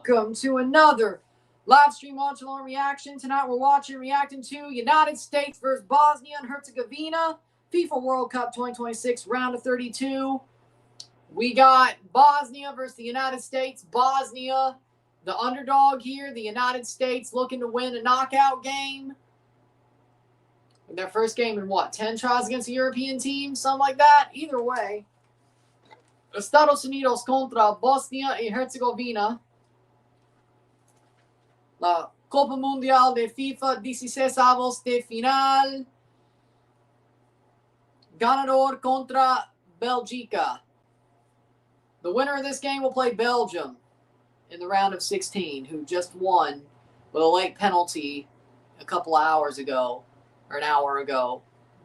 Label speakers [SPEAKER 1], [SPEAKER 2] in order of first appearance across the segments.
[SPEAKER 1] welcome to another live stream Watchalong reaction. Tonight we're reacting to United States versus Bosnia and Herzegovina FIFA World Cup 2026 round of 32. We got Bosnia versus the United States. Bosnia, the underdog here. The United States looking to win a knockout game. Their first game in what, 10 tries against a European team? Something like that. Either way. Estados Unidos contra Bosnia y Herzegovina. La Copa Mundial de FIFA 16avos de final. Ganador contra Belgica. The winner of this game will play Belgium in the round of 16, who just won with a late penalty a couple hours ago, or an hour ago,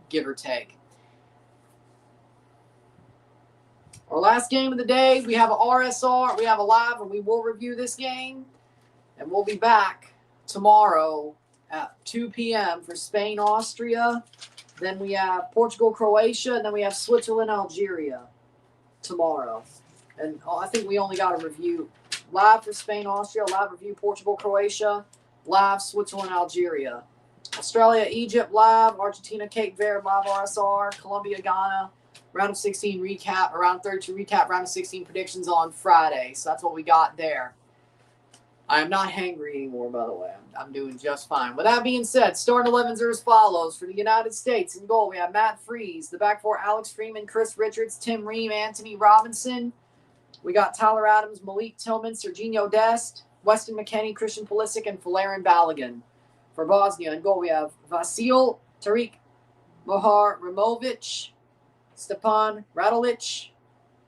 [SPEAKER 1] give or take. Our last game of the day, we have a RSR, we have a live, and we will review this game. And we'll be back tomorrow at 2 p.m. for Spain, Austria. Then we have Portugal, Croatia, and then we have Switzerland, Algeria tomorrow. And I think we only got a review live for Spain, Austria, live review Portugal, Croatia, live Switzerland, Algeria. Australia, Egypt, live. Argentina, Cape Verde, live RSR. Colombia, Ghana. Round of 16 recap, or round 32 recap, round of 16 predictions on Friday. So that's what we got there. I am not hangry anymore, by the way. I'm doing just fine. With that being said, starting 11s are as follows. For the United States, in goal, we have Matt Freese. The back four, Alex Freeman, Chris Richards, Tim Ream, Anthony Robinson. We got Tyler Adams, Malik Tillman, Serginho Dest, Weston McKennie, Christian Pulisic, and Falarin Balogun. For Bosnia, in goal, we have Vasil, Tariq Mohar Ramovic, Stepan Radolic,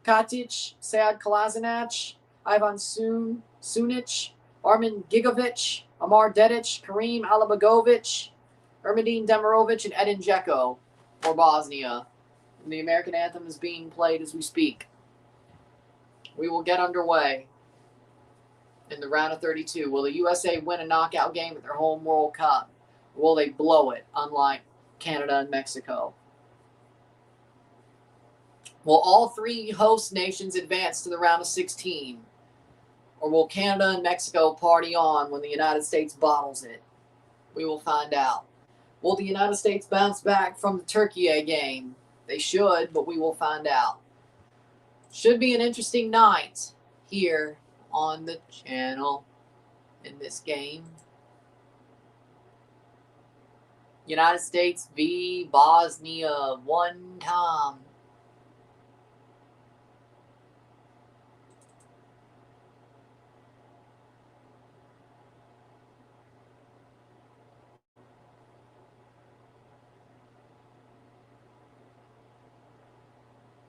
[SPEAKER 1] Katic, Sead Kalazanac, Ivan Sunic, Armin Gigovic, Amar Dedic, Kareem Alabagovic, Ermedine Demirovic, and Edin Dzeko for Bosnia. And the American anthem is being played as we speak. We will get underway in the round of 32. Will the USA win a knockout game at their home World Cup? Or will they blow it, unlike Canada and Mexico? Will all three host nations advance to the round of 16? Or will Canada and Mexico party on when the United States bottles it? We will find out. Will the United States bounce back from the Turkey game? They should, but we will find out. Should be an interesting night here on the channel in this game. United States v. Bosnia one time.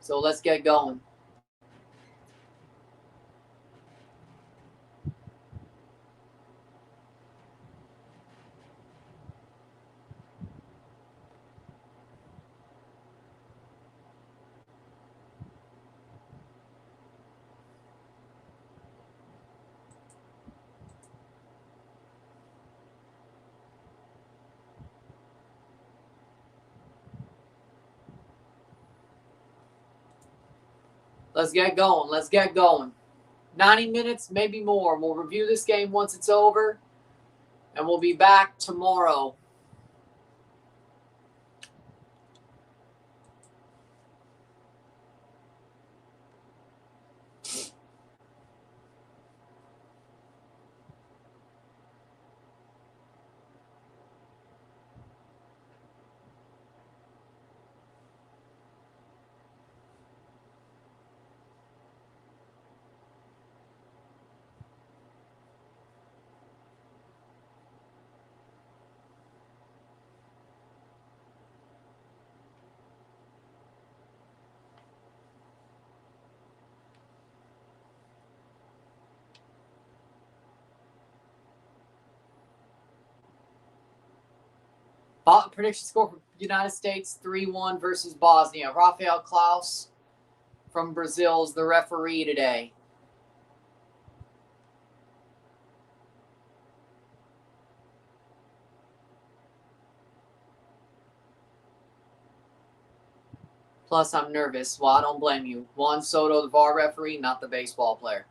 [SPEAKER 1] So let's get going. Let's get going. Let's get going. 90 minutes, maybe more. We'll review this game once it's over, and we'll be back tomorrow. Prediction score for United States 3-1 versus Bosnia. Rafael Klaus from Brazil is the referee today. Plus, I'm nervous. Well, I don't blame you. Juan Soto, the VAR referee, not the baseball player.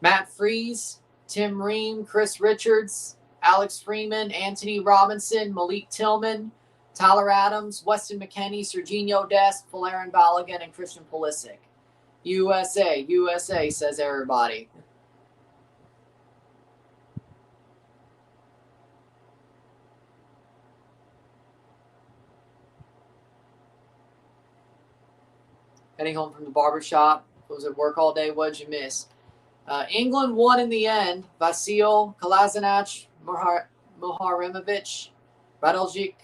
[SPEAKER 1] Matt Freese, Tim Ream, Chris Richards, Alex Freeman, Anthony Robinson, Malik Tillman, Tyler Adams, Weston McKennie, Serginho Dest, Valerian Balogun, and Christian Pulisic. USA, USA, says everybody. Heading home from the barbershop. Was at work all day. What'd you miss? England won in the end. Vasil, Kolasinac, Moharimovic, Radoljic,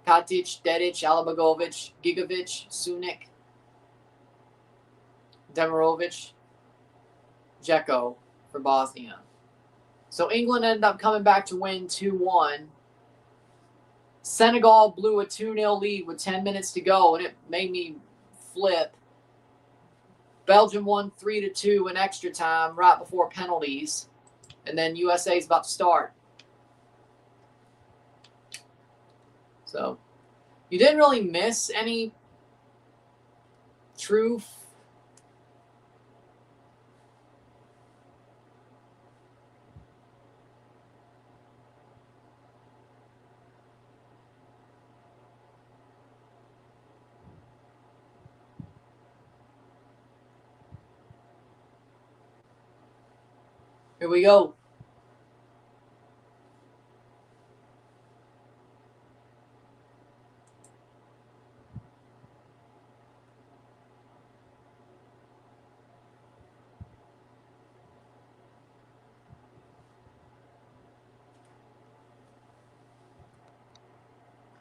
[SPEAKER 1] Katic, Dedic, Alabagovic, Gigovic, Sunik, Demirovic, Dzeko for Bosnia. So England ended up coming back to win 2-1. Senegal blew a 2-0 lead with 10 minutes to go, and it made me flip. Belgium won 3-2 in extra time right before penalties. And then USA is about to start. So you didn't really miss any true Here we go.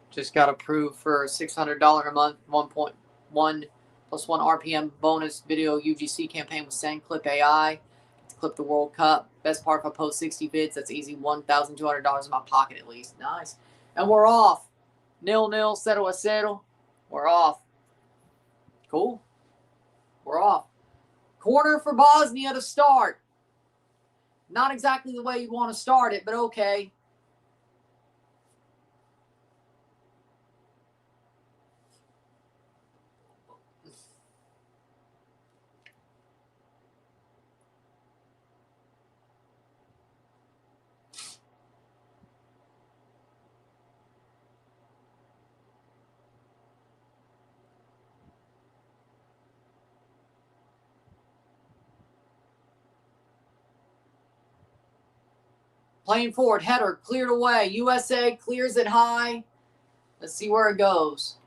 [SPEAKER 1] Just got approved for $600 a month, 1.1 plus 1 RPM bonus video UGC campaign with SendClip AI to clip the World Cup. Best part, if I post 60 vids, that's easy $1,200 in my pocket at least. Nice. And we're off. 0-0, 0-0. We're off. Cool. We're off. Corner for Bosnia to start. Not exactly the way you'd want to start it, but okay. Playing forward, header cleared away. USA clears it high. Let's see where it goes.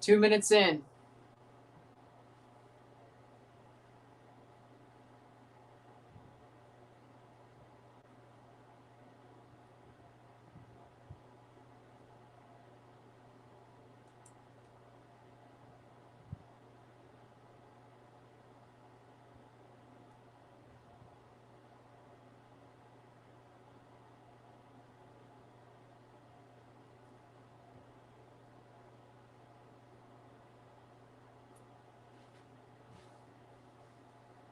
[SPEAKER 1] Two minutes in.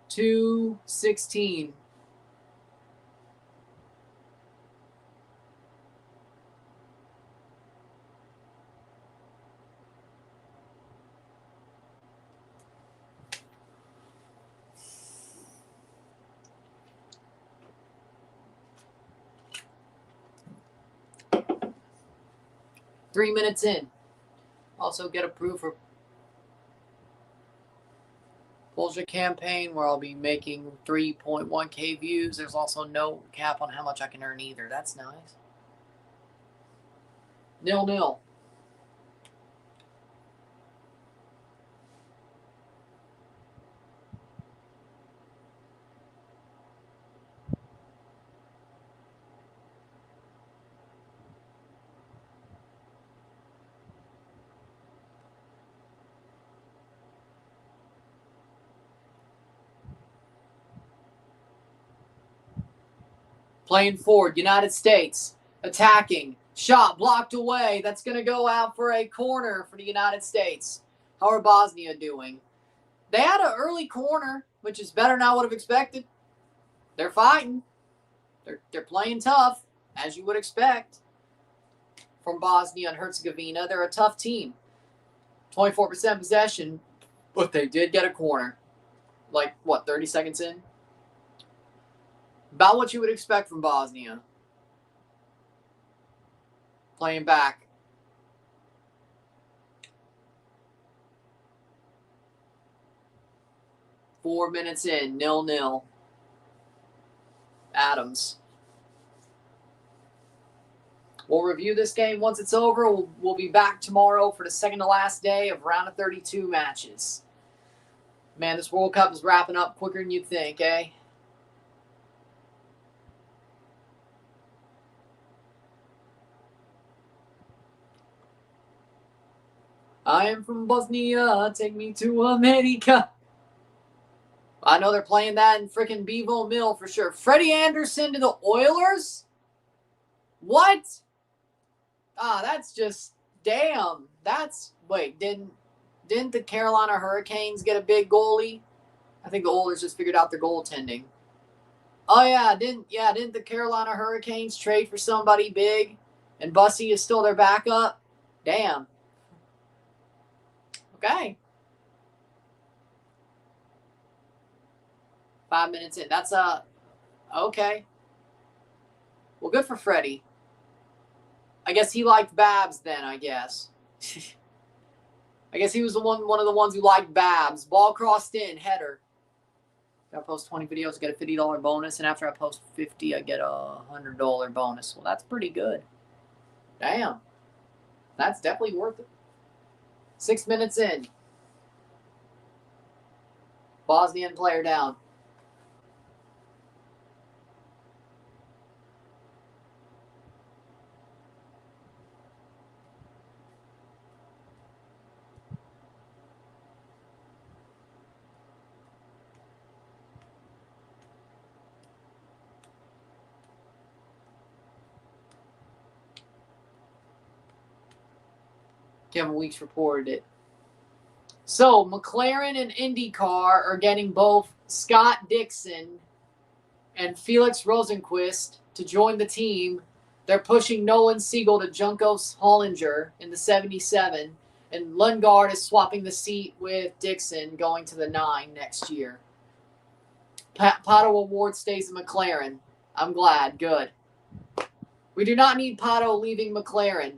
[SPEAKER 1] $2.16. Three minutes in. Also get approved for Bulger campaign where I'll be making 3.1K views. There's also no cap on how much I can earn either. That's nice. 0-0. Playing forward, United States attacking. Shot blocked away. That's going to go out for a corner for the United States. How are Bosnia doing? They had an early corner, which is better than I would have expected. They're fighting. They're playing tough, as you would expect from Bosnia and Herzegovina. They're a tough team. 24% possession, but they did get a corner. Like, what, 30 seconds in? About what you would expect from Bosnia. Playing back. Four minutes in, 0-0. Adams. We'll review this game once it's over. We'll be back tomorrow for the second to last day of round of 32 matches. Man, this World Cup is wrapping up quicker than you'd think, eh? I am from Bosnia, take me to America. I know they're playing that in frickin' Bevo Mill for sure. Freddie Anderson to the Oilers? What? That's just, damn. That's, wait, didn't the Carolina Hurricanes get a big goalie? I think the Oilers just figured out their goaltending. Oh, yeah, didn't the Carolina Hurricanes trade for somebody big? And Bussy is still their backup? Damn. Okay. 5 minutes in. That's, okay. Well, good for Freddie. I guess he liked Babs then, I guess. I guess he was one of the ones who liked Babs. Ball crossed in, header. I post 20 videos, I get a $50 bonus, and after I post 50, I get a $100 bonus. Well, that's pretty good. Damn. That's definitely worth it. 6 minutes in. Bosnian player down. Kevin Weeks reported it. So, McLaren and IndyCar are getting both Scott Dixon and Felix Rosenqvist to join the team. They're pushing Nolan Siegel to Juncos Hollinger in the 77, and Lundgaard is swapping the seat with Dixon going to the 9 next year. Pato Award stays in McLaren. I'm glad. Good. We do not need Pato leaving McLaren.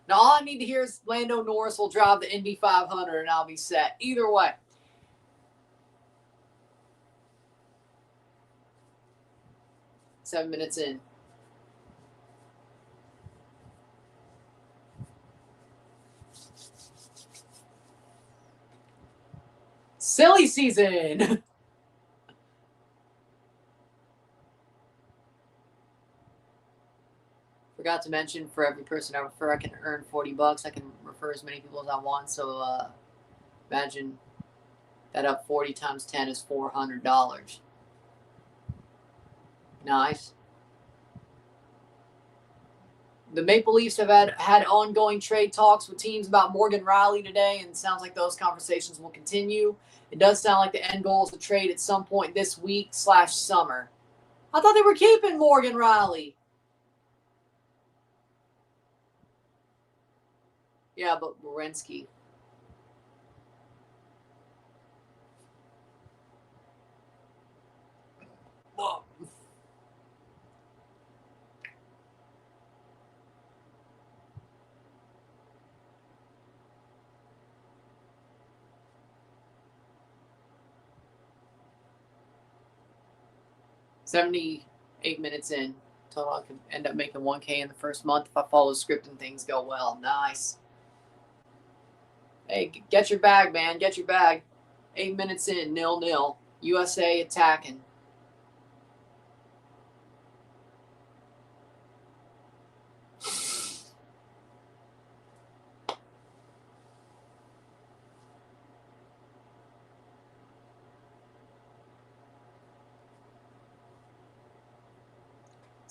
[SPEAKER 1] Now, all I need to hear is Lando Norris will drive the Indy 500 and I'll be set. Either way. Seven minutes in. Silly season. Forgot to mention, for every person I refer, I can earn $40. I can refer as many people as I want. So imagine that up 40 times 10 is $400. Nice. The Maple Leafs have had ongoing trade talks with teams about Morgan Riley today, and it sounds like those conversations will continue. It does sound like the end goal is to trade at some point this week/summer. I thought they were keeping Morgan Riley. Yeah, but Werenski. Whoa. $78 minutes in. Total, I could end up making $1K in the first month if I follow the script and things go well. Nice. Hey, get your bag, man. Get your bag. 8 minutes in, 0-0. USA attacking.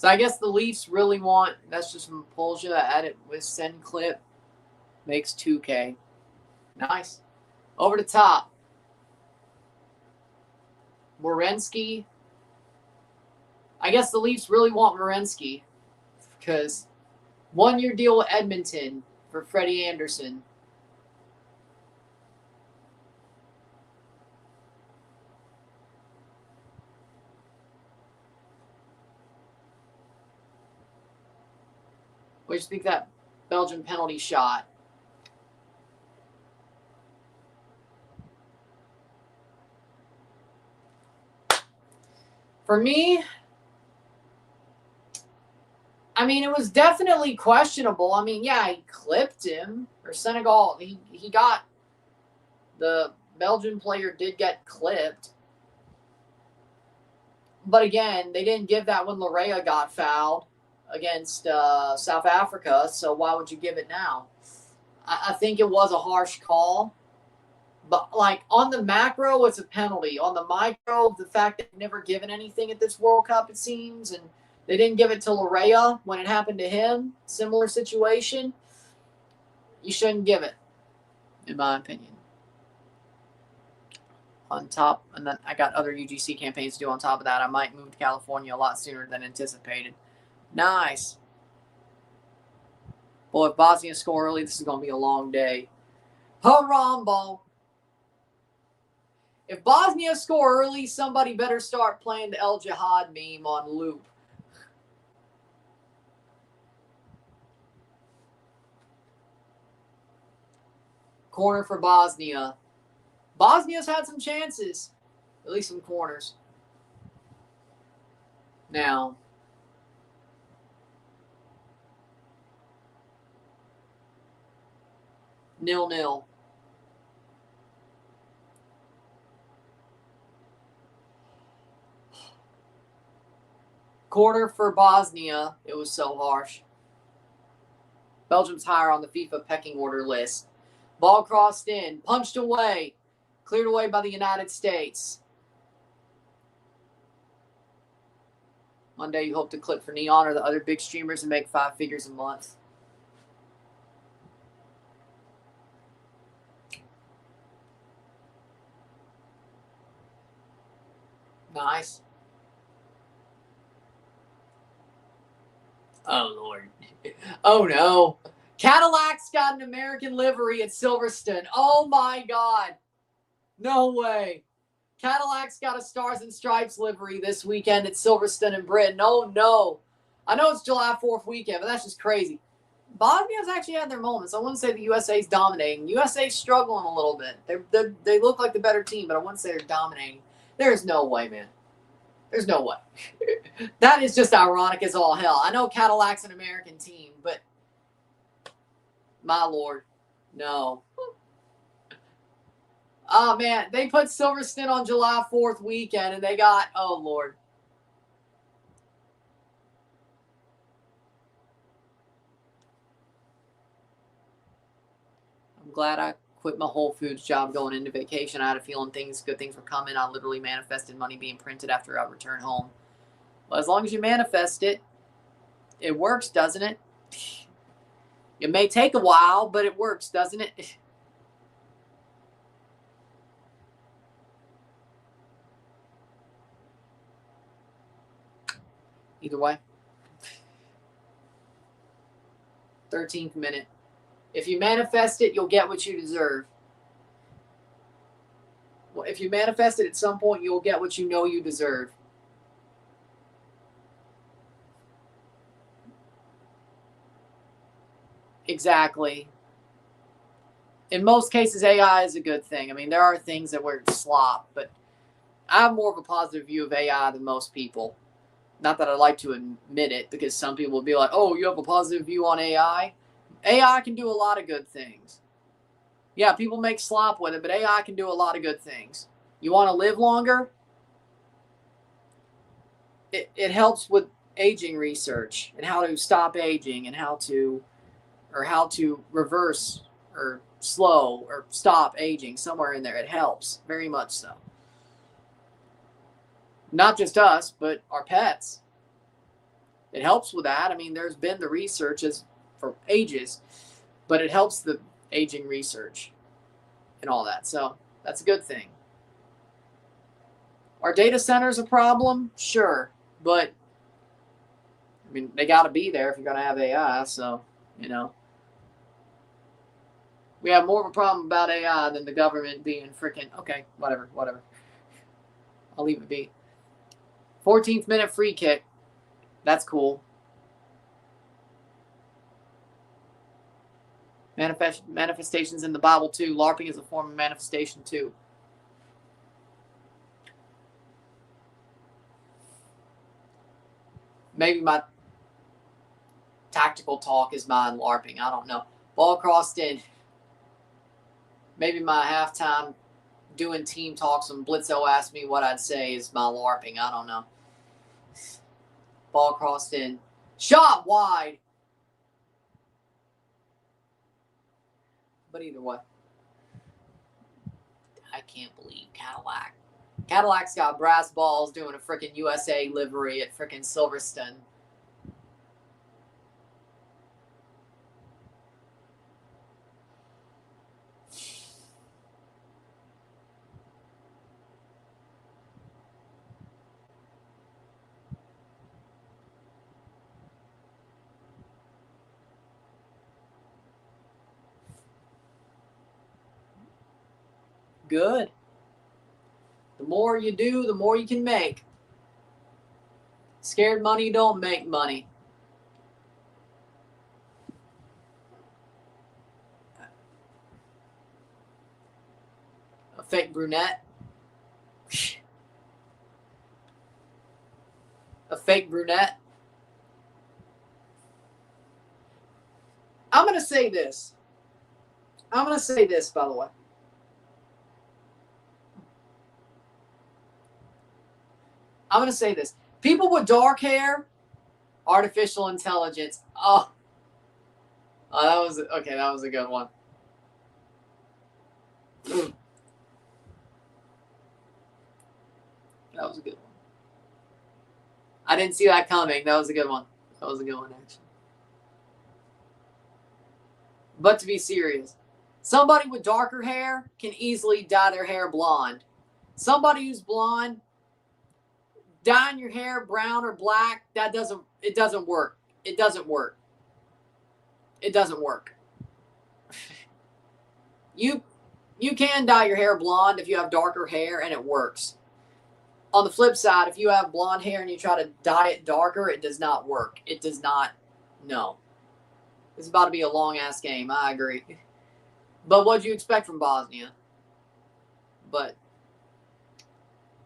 [SPEAKER 1] So I guess the Leafs really want, that's just from Polja, add it with send clip, makes 2K. Nice. Over the top. Werenski. I guess the Leafs really want Werenski because 1-year deal with Edmonton for Freddie Anderson. What do you think of that Belgian penalty shot? For me, I mean, it was definitely questionable. I mean, yeah, he clipped him. Or Senegal, he got, the Belgian player did get clipped. But again, they didn't give that when Larea got fouled against South Africa, so why would you give it now? I think it was a harsh call. But, like, on the macro, it's a penalty. On the micro, the fact that they've never given anything at this World Cup, it seems, and they didn't give it to Larea when it happened to him, similar situation, you shouldn't give it, in my opinion. On top, and then I got other UGC campaigns to do on top of that. I might move to California a lot sooner than anticipated. Nice. Boy, if Bosnia score early, this is going to be a long day. Harambo. If Bosnia score early, somebody better start playing the El Jihad meme on loop. Corner for Bosnia. Bosnia's had some chances. At least some corners. Now. Nil-nil. Corner for Bosnia. It was so harsh. Belgium's higher on the FIFA pecking order list. Ball crossed in. Punched away. Cleared away by the United States. Monday, you hope to clip for Neon or the other big streamers and make 5 figures a month. Nice. Oh, Lord. Oh, no. Cadillac's got an American livery at Silverstone. Oh, my God. No way. Cadillac's got a Stars and Stripes livery this weekend at Silverstone in Britain. Oh, no. I know it's July 4th weekend, but that's just crazy. Bosnia's actually had their moments. I wouldn't say the USA's dominating. USA's struggling a little bit. They look like the better team, but I wouldn't say they're dominating. There's no way, man. There's no way. That is just ironic as all hell. I know Cadillac's an American team, but my Lord, no. Oh, man, they put Silverstone on July 4th weekend, and they got, oh, Lord. I'm glad I quit my Whole Foods job going into vacation. I had a feeling good things were coming. I literally manifested money being printed after I returned home. Well, as long as you manifest it, it works, doesn't it? It may take a while, but it works, doesn't it? Either way. 13th minute. If you manifest it, you'll get what you deserve. Well, if you manifest it at some point, you'll get what you know you deserve. Exactly. In most cases, AI is a good thing. I mean, there are things that were slop, but I have more of a positive view of AI than most people. Not that I like to admit it, because some people will be like, oh, you have a positive view on AI? AI can do a lot of good things. Yeah, people make slop with it, but AI can do a lot of good things. You want to live longer? It helps with aging research and how to stop aging and how to reverse or slow or stop aging. Somewhere in there, it helps very much so. Not just us, but our pets. It helps with that. I mean, there's been the research for ages, but it helps the aging research and all that. So that's a good thing. Are data centers a problem? Sure. But, I mean, they got to be there if you're going to have AI. So, you know, we have more of a problem about AI than the government being freaking, okay, whatever. I'll leave it be. 14th minute free kick. That's cool. Manifestations in the Bible too. LARPing is a form of manifestation too. Maybe my tactical talk is mine LARPing. I don't know. Ball crossed in. Maybe my halftime doing team talks when Blitzo asked me what I'd say is my LARPing. I don't know. Ball crossed in. Shot wide. But either way. I can't believe Cadillac. Cadillac's got brass balls doing a freaking USA livery at freaking Silverstone. Good. The more you do, the more you can make. Scared money don't make money. A fake brunette. A fake brunette. I'm going to say this. By the way. I'm going to say this. People with dark hair, artificial intelligence. Oh, that was a good one. That was a good one. I didn't see that coming. That was a good one. Actually. But to be serious, somebody with darker hair can easily dye their hair blonde. Somebody who's blonde, dyeing your hair brown or black, it doesn't work. It doesn't work. You can dye your hair blonde if you have darker hair and it works. On the flip side, if you have blonde hair and you try to dye it darker, it does not work. It does not. No. It's about to be a long-ass game. I agree. But what do you expect from Bosnia? But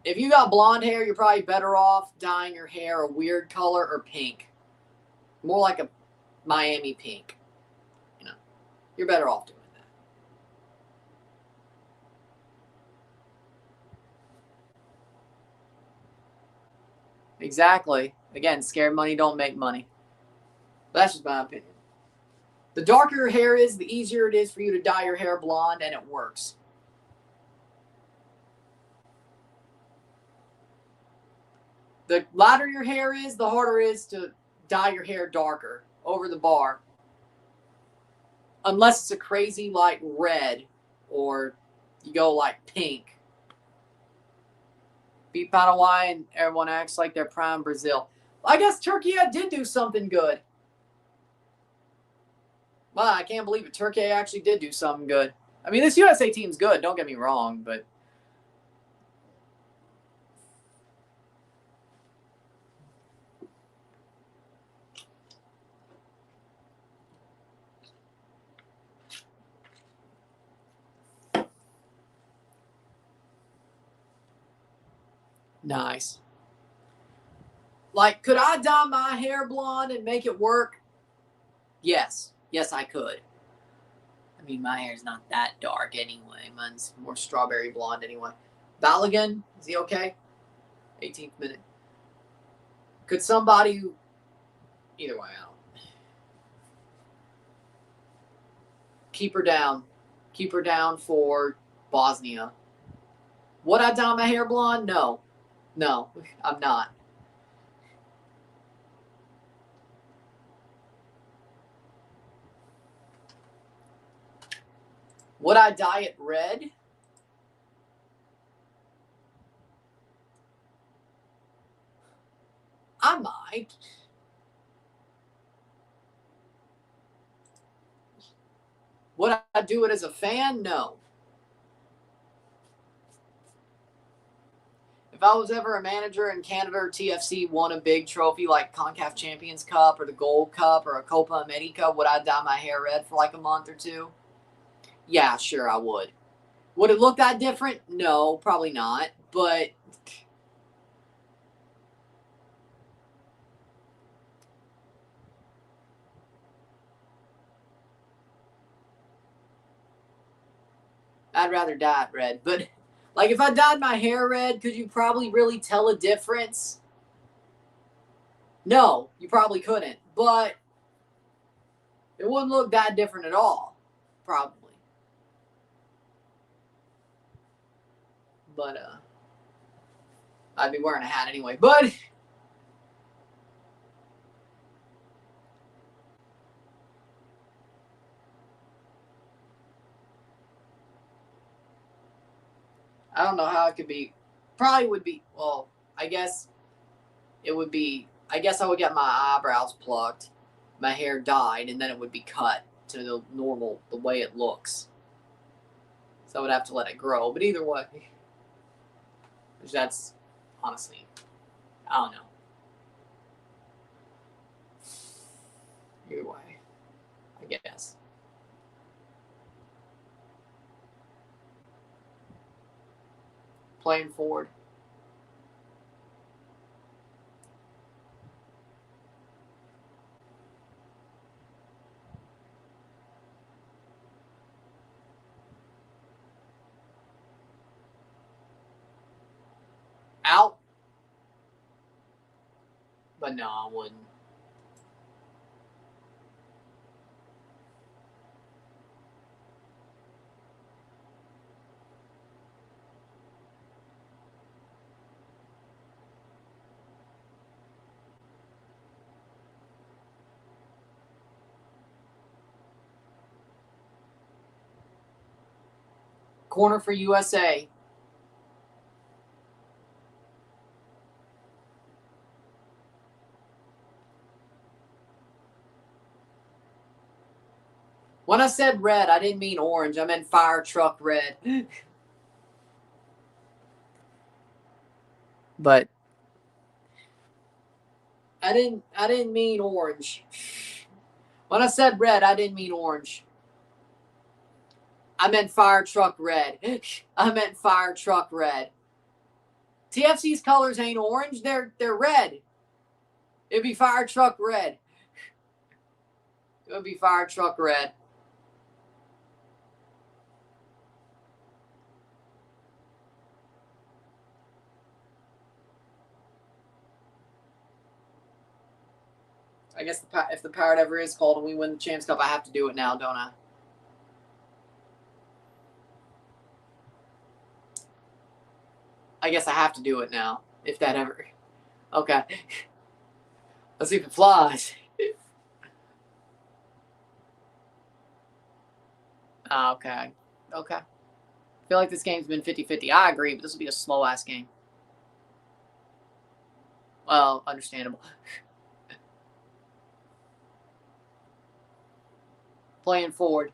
[SPEAKER 1] if you got blonde hair, you're probably better off dyeing your hair a weird color or pink. More like a Miami pink. You know, you're better off doing that. Exactly. Again, scared money don't make money. But that's just my opinion. The darker your hair is, the easier it is for you to dye your hair blonde, and it works. The lighter your hair is, the harder it is to dye your hair darker over the bar. Unless it's a crazy, like, red, or you go, like, pink. Beat Paraguay and everyone acts like they're prime Brazil. I guess Turkey did do something good. Wow, I can't believe it. Turkey actually did do something good. I mean, this USA team's good, don't get me wrong, but nice. Like, could I dye my hair blonde and make it work? Yes. Yes, I could. I mean, my hair's not that dark anyway. Mine's more strawberry blonde anyway. Balogun, is he okay? 18th minute. Could somebody who... Either way, I don't... Keep her down. Keep her down for Bosnia. Would I dye my hair blonde? No. No, I'm not. Would I dye it red? I might. Would I do it as a fan? No. If I was ever a manager in Canada or TFC won a big trophy like CONCACAF Champions Cup or the Gold Cup or a Copa America, would I dye my hair red for like a month or two? Yeah, sure I would. Would it look that different? No, probably not. But I'd rather dye it red. But like if I dyed my hair red, could you probably really tell a difference? No, you probably couldn't. But it wouldn't look that different at all. Probably. But I'd be wearing a hat anyway. But I don't know how it could be. Probably would be. Well, I guess it would be. I guess I would get my eyebrows plucked, my hair dyed, and then it would be cut to the normal, the way it looks. So I would have to let it grow. But either way, that's honestly, I don't know. Either way, I guess. Playing forward. Out. But no, I wouldn't. Corner for USA. When I said red, I didn't mean orange. I meant fire truck red. But I didn't mean orange. When I said red, I didn't mean orange. I meant fire truck red. I meant fire truck red. TFC's colors ain't orange, they're red. It'd be fire truck red. It would be fire truck red. I guess if the Pirate ever is called and we win the Champs Cup, I have to do it now, don't I? I guess I have to do it now. If that ever. Okay. Let's see if it flies. Okay. Okay. I feel like this game's been 50-50. I agree, but this will be a slow-ass game. Well, understandable. Playing forward.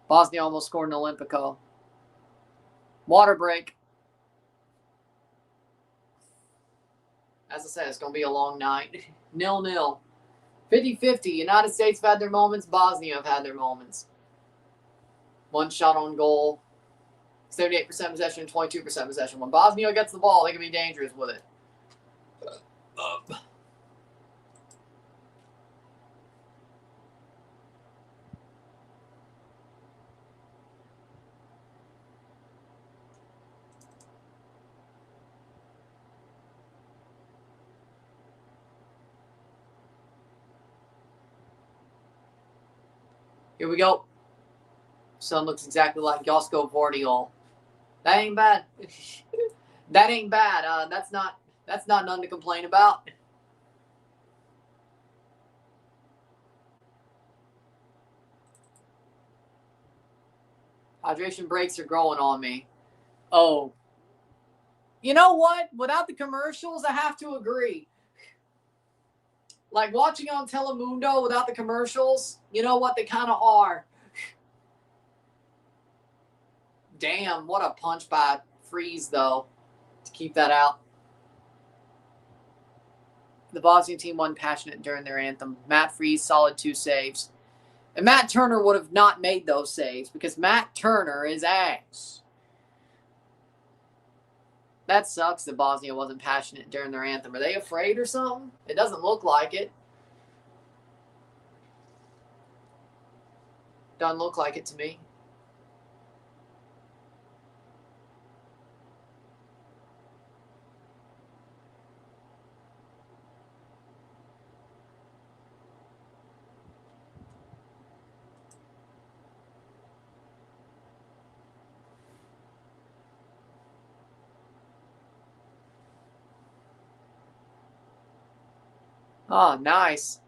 [SPEAKER 1] Bosnia almost scored an Olympico. Water break. As I said, it's going to be a long night. 0-0. 50-50. United States have had their moments. Bosnia have had their moments. One shot on goal. 78% possession, 22% possession. When Bosnia gets the ball, they can be dangerous with it. Here we go. Son looks exactly like Josko Vardiol. That ain't bad. That ain't bad. That's not none to complain about. Hydration breaks are growing on me. Oh. You know what? Without the commercials, I have to agree. Like watching on Telemundo without the commercials, you know what? They kind of are. Damn, what a punch by Freeze, though, to keep that out. The Bosnian team won passionate during their anthem. Matt Freeze, solid 2 saves. And Matt Turner would have not made those saves because Matt Turner is ass. That sucks that Bosnia wasn't passionate during their anthem. Are they afraid or something? It doesn't look like it. Doesn't look like it to me. Oh, nice.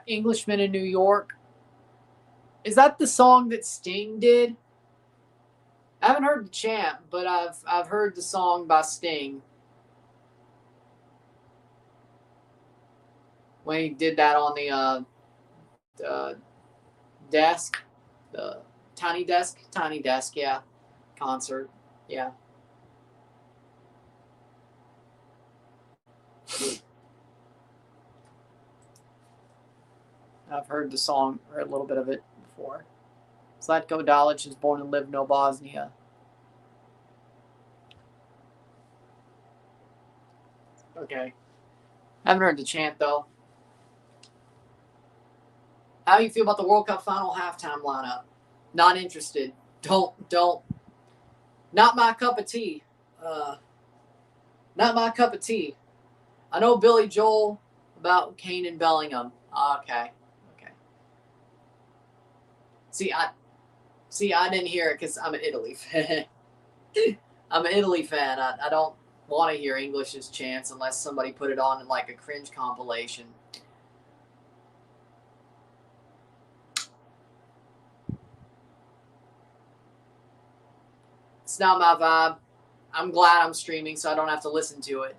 [SPEAKER 1] Englishman in New York. Is that the song that Sting did? I haven't heard the chant, but I've heard the song by Sting. When he did that on the desk, the tiny desk, yeah, concert, yeah. I've heard the song or a little bit of it before. Zlatko Dalic is born and lived in Bosnia. Okay. I haven't heard the chant though. How do you feel about the World Cup final halftime lineup? Not interested. Don't. Not my cup of tea. Not my cup of tea. I know Billy Joel about Kane and Bellingham. Okay. See, I didn't hear it because I'm an Italy fan. I'm an Italy fan. I don't want to hear English's chants unless somebody put it on in like a cringe compilation. It's not my vibe. I'm glad I'm streaming so I don't have to listen to it.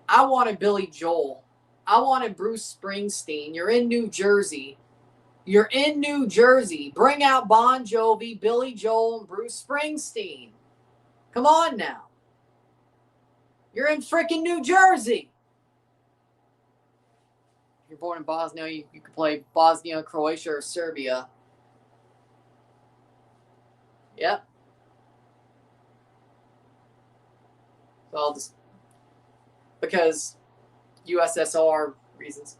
[SPEAKER 1] I wanted Billy Joel. I wanted Bruce Springsteen. You're in New Jersey. Bring out Bon Jovi, Billy Joel, and Bruce Springsteen. Come on now. You're in freaking New Jersey. If you're born in Bosnia, you could play Bosnia, Croatia, or Serbia. Yep. So I'll just, because USSR reasons.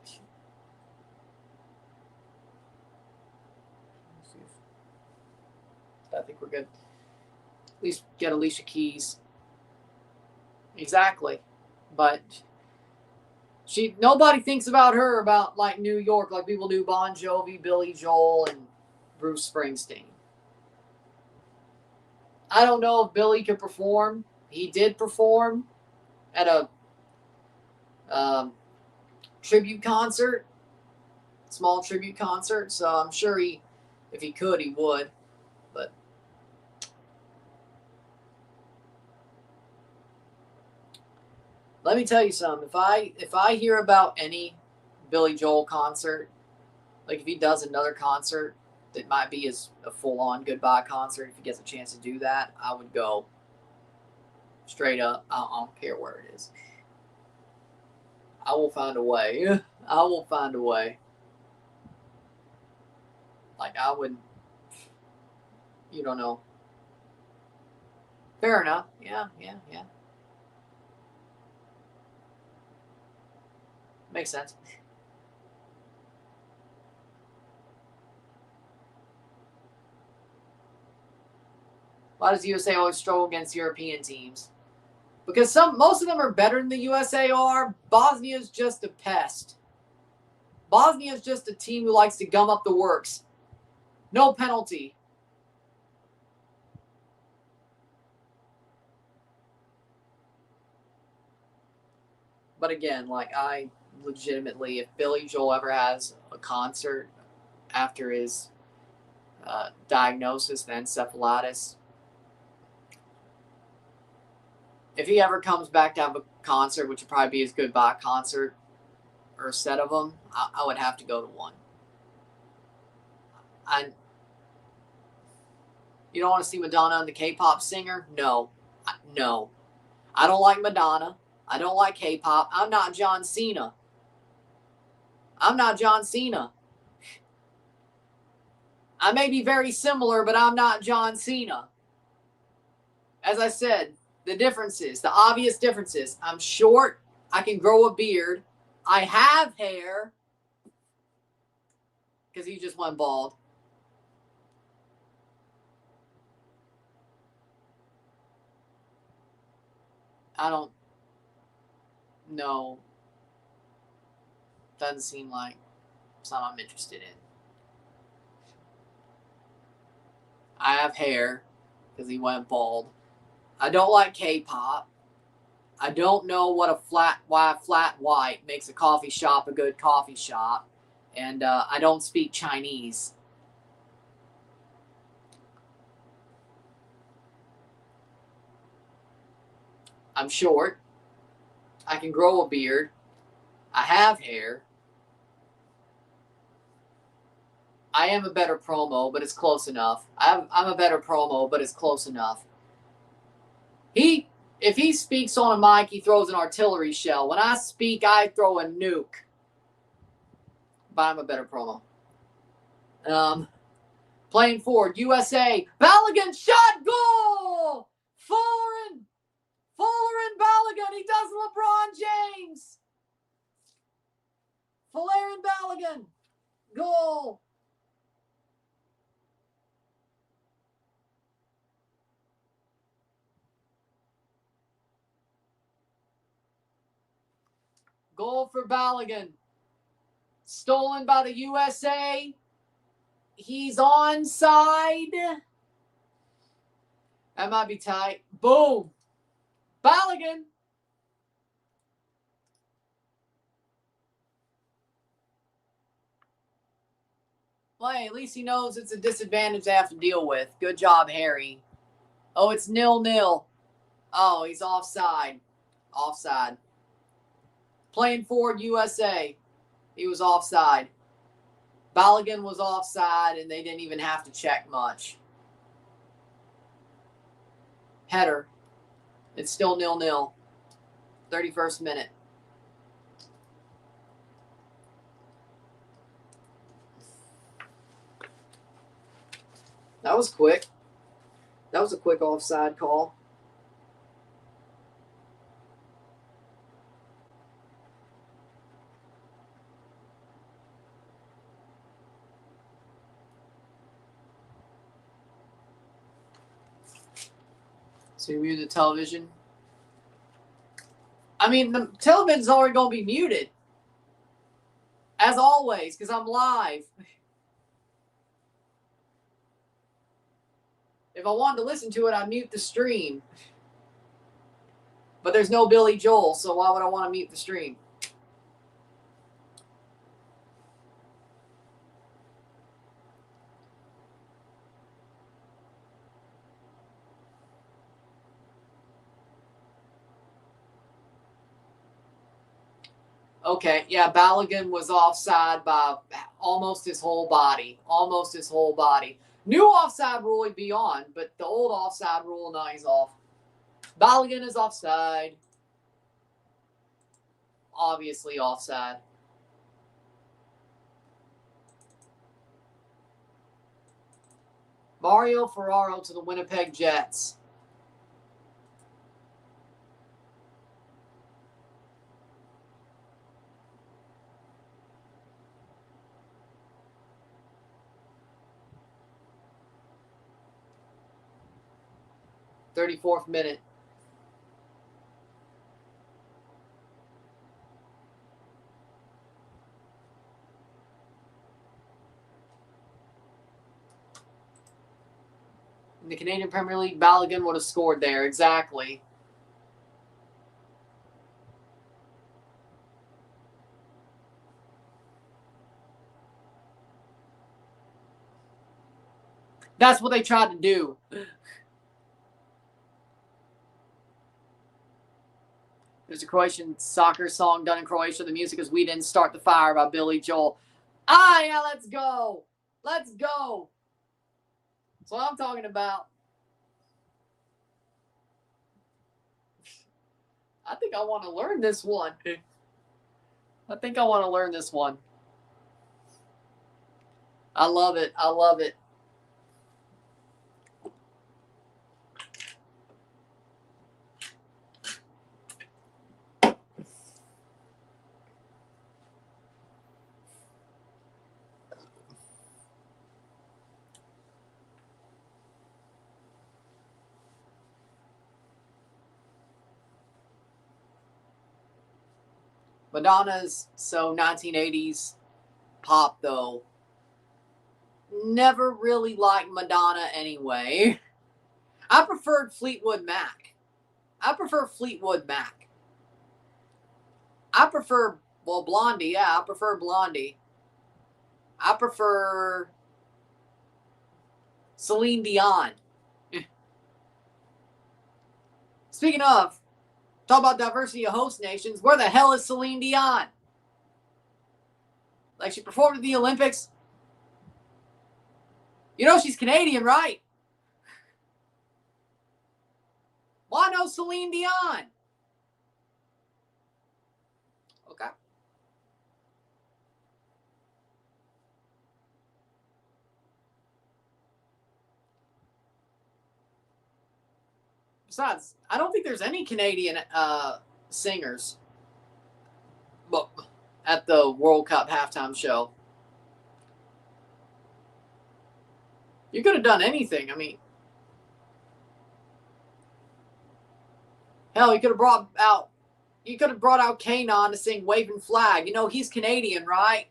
[SPEAKER 1] I think we're good. At least get Alicia Keys. Exactly. But nobody thinks about her about like New York like people do Bon Jovi, Billy Joel, and Bruce Springsteen. I don't know if Billy could perform. He did perform at a tribute concert, small tribute concert. So I'm sure if he could, he would. But let me tell you something. If I hear about any Billy Joel concert, like if he does another concert that might be a full-on goodbye concert, if he gets a chance to do that, I would go straight up. I don't care where it is. I will find a way. I will find a way. Like I would, you don't know. Fair enough. Yeah. Makes sense. Why does the USA always struggle against European teams? Because most of them are better than the USA are. Bosnia's just a pest. Bosnia's just a team who likes to gum up the works. No penalty. But again, like, I legitimately, if Billy Joel ever has a concert after his diagnosis and encephalitis, if he ever comes back to have a concert, which would probably be his goodbye concert or a set of them, I would have to go to one. You don't want to see Madonna and the K-pop singer? No. No. I don't like Madonna. I don't like K-pop. I'm not John Cena. I'm not John Cena. I may be very similar, but I'm not John Cena. As I said, the differences, the obvious differences. I'm short. I can grow a beard. I have hair. Because he just went bald. I don't know. Doesn't seem like something I'm interested in. I have hair because he went bald. I don't like K-pop. I don't know what why a flat white makes a coffee shop a good coffee shop. And I don't speak Chinese. I'm short. I can grow a beard. I have hair. I am a better promo, but it's close enough. I'm a better promo, but it's close enough. If he speaks on a mic, he throws an artillery shell. When I speak, I throw a nuke. But I'm a better promo. Playing forward, USA. Balogun shot, goal! Fuller and Balogun. He does LeBron James. Fuller and Balogun. Goal. Goal for Balogun. Stolen by the USA. He's onside. That might be tight. Boom. Balogun. Well, hey, at least he knows it's a disadvantage they have to deal with. Good job, Harry. Oh, it's 0-0. Oh, he's offside. Offside. Playing forward, USA. He was offside. Balogun was offside, and they didn't even have to check much. Header. It's still 0-0. 31st minute. That was quick. That was a quick offside call. So you mute the television. I mean, the television's already going to be muted. As always, because I'm live. If I wanted to listen to it, I'd mute the stream. But there's no Billy Joel, so why would I want to mute the stream? Okay, yeah, Balogun was offside by almost his whole body. Almost his whole body. New offside rule he'd be on, but the old offside rule, no, he's off. Balogun is offside. Obviously offside. Mario Ferraro to the Winnipeg Jets. 34th minute. In the Canadian Premier League, Balogun would have scored there. Exactly. That's what they tried to do. There's a Croatian soccer song done in Croatia. The music is We Didn't Start the Fire by Billy Joel. Ah, yeah, let's go. Let's go. That's what I'm talking about. I think I want to learn this one. I think I want to learn this one. I love it. I love it. Madonna's so 1980s pop, though. Never really liked Madonna anyway. I preferred Fleetwood Mac. I prefer Fleetwood Mac. I prefer, well, Blondie. Yeah, I prefer Blondie. I prefer Celine Dion. Speaking of, talk about diversity of host nations. Where the hell is Celine Dion? Like, she performed at the Olympics. You know she's Canadian, right? Why no Celine Dion? Okay. Besides, I don't think there's any Canadian singers at the World Cup halftime show. You could have done anything. I mean, hell, you could have brought out Kanon to sing Waving Flag. You know, he's Canadian, right?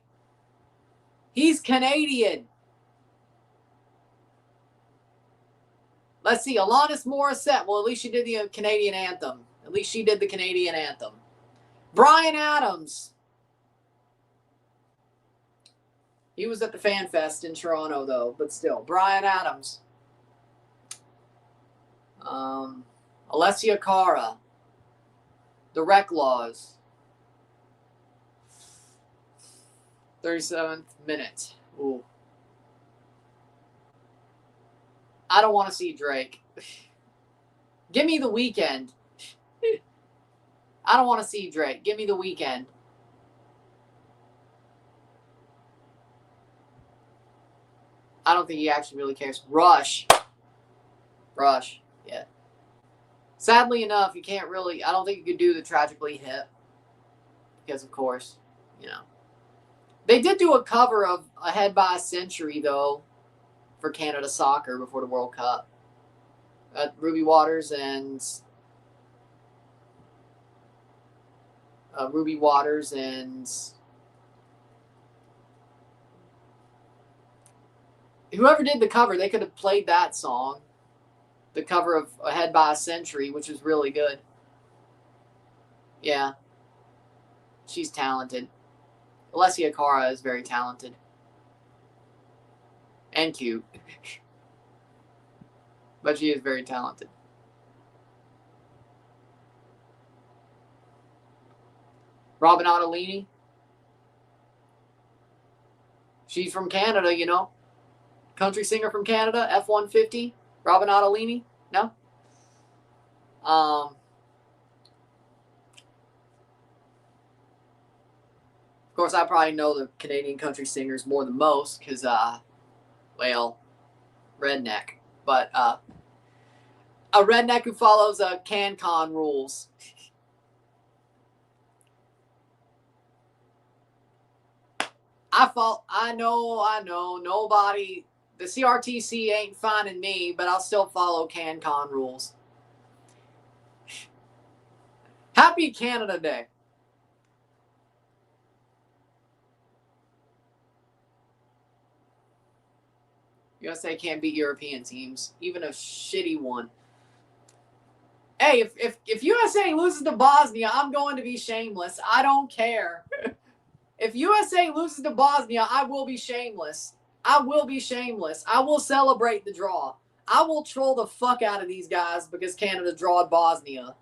[SPEAKER 1] He's Canadian. Let's see, Alanis Morissette. Well, at least she did the Canadian anthem. At least she did the Canadian anthem. Bryan Adams. He was at the Fan Fest in Toronto, though, but still. Bryan Adams. Alessia Cara. The Wreck Laws. 37th minute. Ooh. I don't want to see Drake. Give me The Weeknd. I don't want to see Drake. Give me The Weeknd. I don't think he actually really cares. Rush. Yeah. Sadly enough, you can't really, I don't think you could do the Tragically Hip. Because, of course, you know. They did do a cover of Ahead by a Century, though, for Canada Soccer before the World Cup. Ruby Waters and whoever did the cover, they could have played that song. The cover of Ahead by a Century, which is really good. Yeah. She's talented. Alessia Cara is very talented. And cute. But she is very talented. Robin Ottolini. She's from Canada, you know. Country singer from Canada, F-150. Robin Ottolini? No? Of course, I probably know the Canadian country singers more than most because, well, redneck. But a redneck who follows CanCon rules. I know. Nobody, the CRTC ain't finding me, but I'll still follow CanCon rules. Happy Canada Day. USA can't beat European teams, even a shitty one. Hey, if USA loses to Bosnia, I'm going to be shameless. I don't care. If USA loses to Bosnia, I will be shameless. I will be shameless. I will celebrate the draw. I will troll the fuck out of these guys because Canada drawed Bosnia.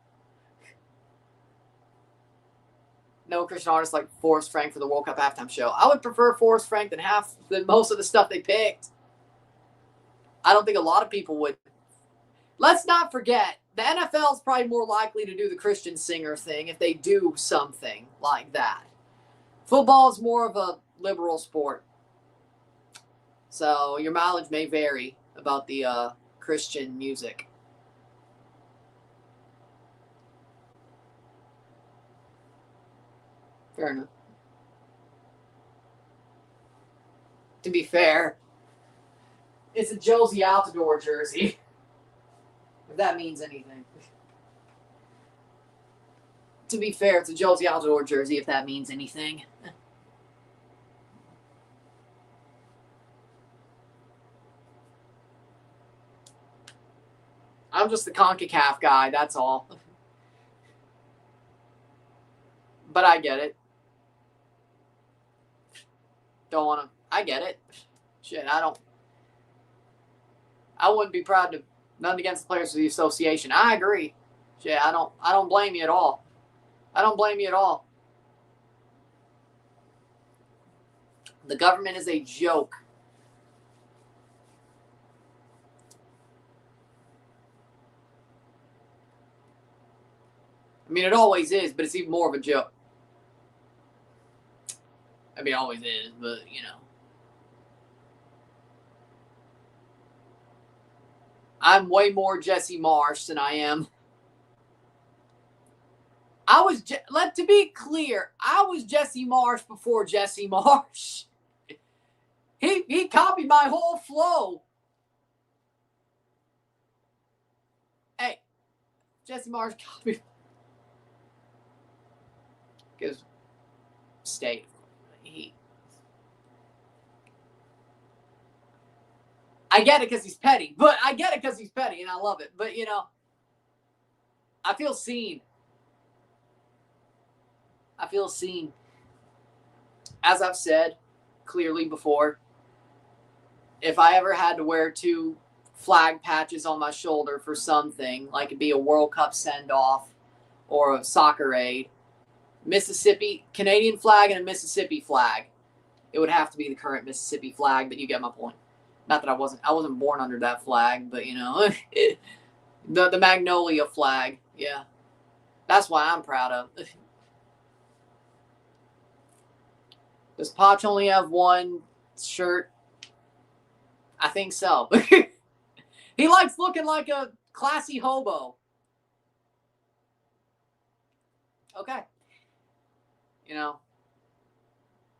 [SPEAKER 1] No Christian artists like Forrest Frank for the World Cup halftime show. I would prefer Forrest Frank than most of the stuff they picked. I don't think a lot of people would. Let's not forget, the NFL is probably more likely to do the Christian singer thing if they do something like that. Football is more of a liberal sport. So your mileage may vary about the Christian music. Fair enough. To be fair, it's a Josie Altidore jersey. If that means anything. To be fair, it's a Josie Altidore jersey, if that means anything. I'm just the CONCACAF guy, that's all. But I get it. Don't want to. I get it. Shit, I wouldn't be proud to. Nothing against the players of the association. I agree. Shit, I don't blame you at all. I don't blame you at all. The government is a joke. I mean, it always is, but it's even more of a joke. I mean, it always is, but, you know. I'm way more Jesse Marsh than I am. To be clear, I was Jesse Marsh before Jesse Marsh. He copied my whole flow. Hey, Jesse Marsh copied. Because state. I get it because he's petty. And I love it. But, you know, I feel seen. As I've said clearly before, if I ever had to wear 2 flag patches on my shoulder for something, like it'd be a World Cup send-off or a soccer aid, Mississippi, Canadian flag and a Mississippi flag, it would have to be the current Mississippi flag, but you get my point. Not that I wasn't born under that flag, but, you know, the Magnolia flag, yeah. That's why I'm proud of. Does Potch only have one shirt? I think so. He likes looking like a classy hobo. Okay. You know,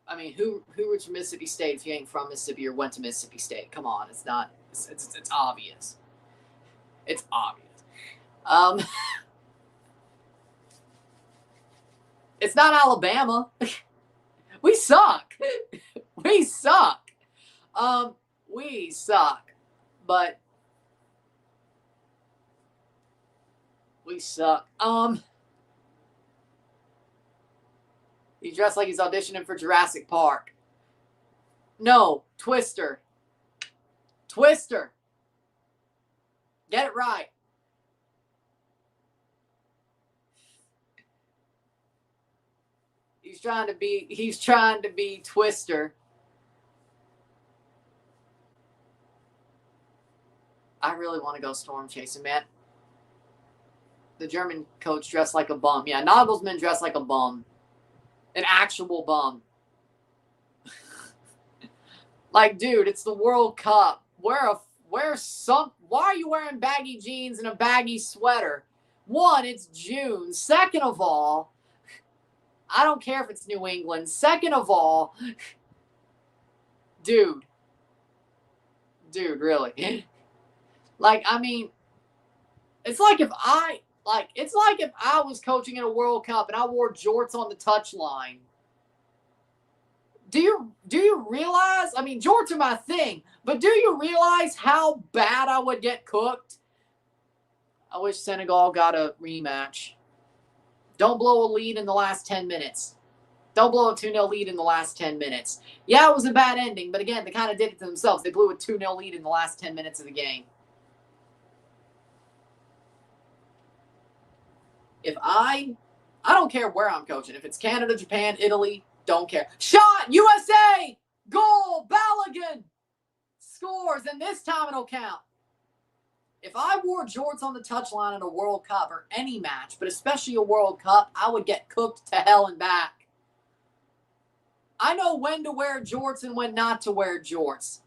[SPEAKER 1] I mean, who roots for Mississippi State if you ain't from Mississippi or went to Mississippi State? Come on, it's not. It's obvious. It's obvious. It's not Alabama. We suck. We suck. We suck. But we suck. He dressed like he's auditioning for Jurassic Park. No, Twister. Twister. Get it right. He's trying to be Twister. I really want to go storm chasing, man. The German coach dressed like a bum. Yeah, Nagelsmann dressed like a bum. An actual bum. Like, dude, it's the World Cup. Why are you wearing baggy jeans and a baggy sweater? One, it's June. Second of all, I don't care if it's New England. Second of all, dude, really. Like, I mean, it's like if Like, it's like if I was coaching in a World Cup and I wore jorts on the touchline. Do you realize? I mean, jorts are my thing, but do you realize how bad I would get cooked? I wish Senegal got a rematch. Don't blow a lead in the last 10 minutes. Don't blow a 2-0 lead in the last 10 minutes. Yeah, it was a bad ending, but again, they kind of did it to themselves. They blew a 2-0 lead in the last 10 minutes of the game. If I don't care where I'm coaching. If it's Canada, Japan, Italy, don't care. Shot! USA! Goal! Balogun! Scores, and this time it'll count. If I wore jorts on the touchline in a World Cup or any match, but especially a World Cup, I would get cooked to hell and back. I know when to wear jorts and when not to wear jorts.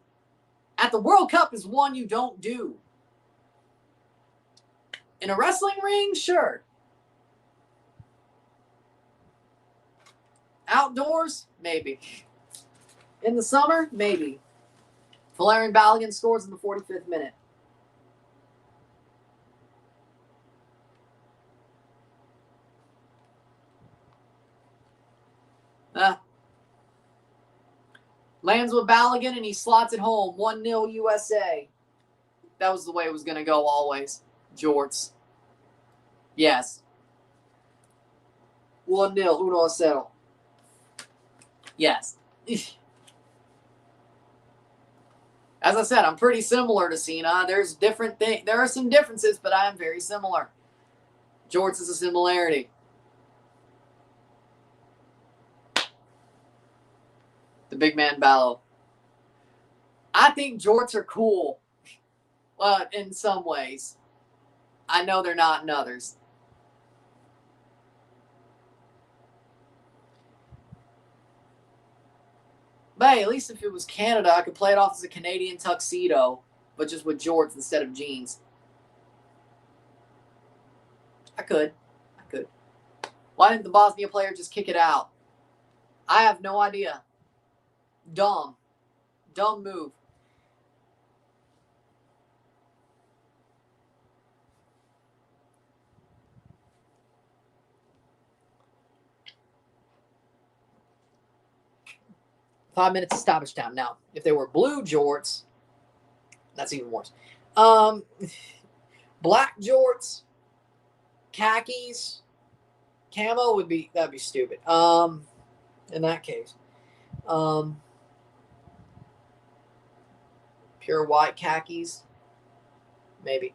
[SPEAKER 1] At the World Cup is one you don't do. In a wrestling ring, sure. Outdoors, maybe. In the summer, maybe. Valerian Balogun scores in the 45th minute. Lands with Balogun and he slots it home. 1-0 USA. That was the way it was going to go always. Jorts. Yes. 1-0. 1-0. Yes. As I said, I'm pretty similar to Cena. There's different things. There are some differences, but I am very similar. Jorts is a similarity. The big man Ballo. I think jorts are cool. Well, in some ways. I know they're not in others. But hey, at least if it was Canada, I could play it off as a Canadian tuxedo, but just with jorts instead of jeans. I could. Why didn't the Bosnia player just kick it out? I have no idea. Dumb move. Five minutes of stoppage time. Now, if they were blue jorts, that's even worse. Black jorts, khakis, camo that'd be stupid. In that case. Pure white khakis, maybe.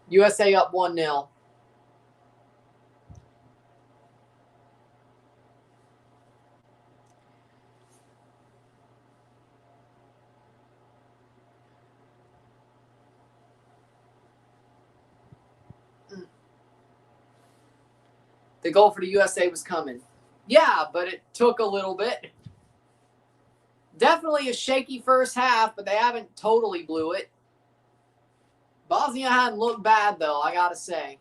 [SPEAKER 1] USA up 1-0. The goal for the USA was coming. Yeah, but it took a little bit. Definitely a shaky first half, but they haven't totally blew it. Bosnia hadn't looked bad, though, I gotta say.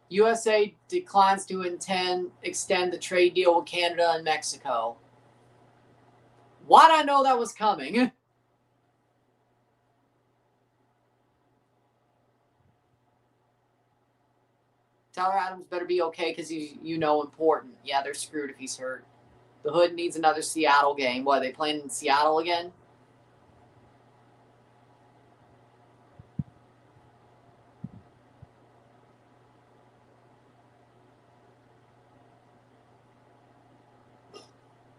[SPEAKER 1] USA declines to extend the trade deal with Canada and Mexico. Why'd I know that was coming? Tyler Adams better be okay because he's, important. Yeah, they're screwed if he's hurt. The Hood needs another Seattle game. What, are they playing in Seattle again?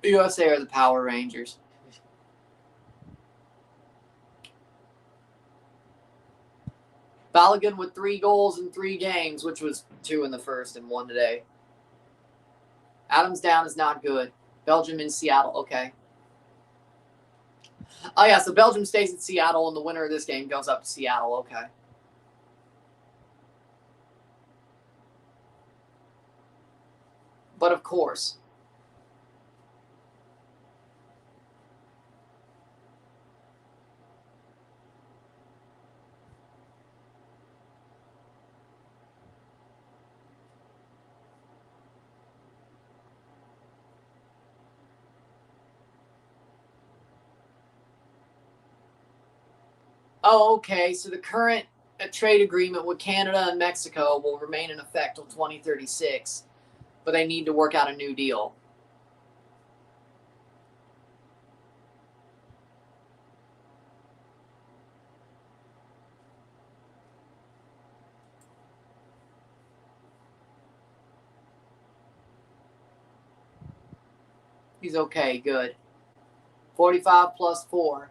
[SPEAKER 1] The USA are the Power Rangers. Balogun with 3 goals in 3 games, which was 2 in the first and 1 today. Adams down is not good. Belgium in Seattle. Okay. Oh, yeah, so Belgium stays in Seattle, and the winner of this game goes up to Seattle. Okay. But of course. Oh, okay. So the current trade agreement with Canada and Mexico will remain in effect till 2036, but they need to work out a new deal. He's okay. Good. 45 plus 4.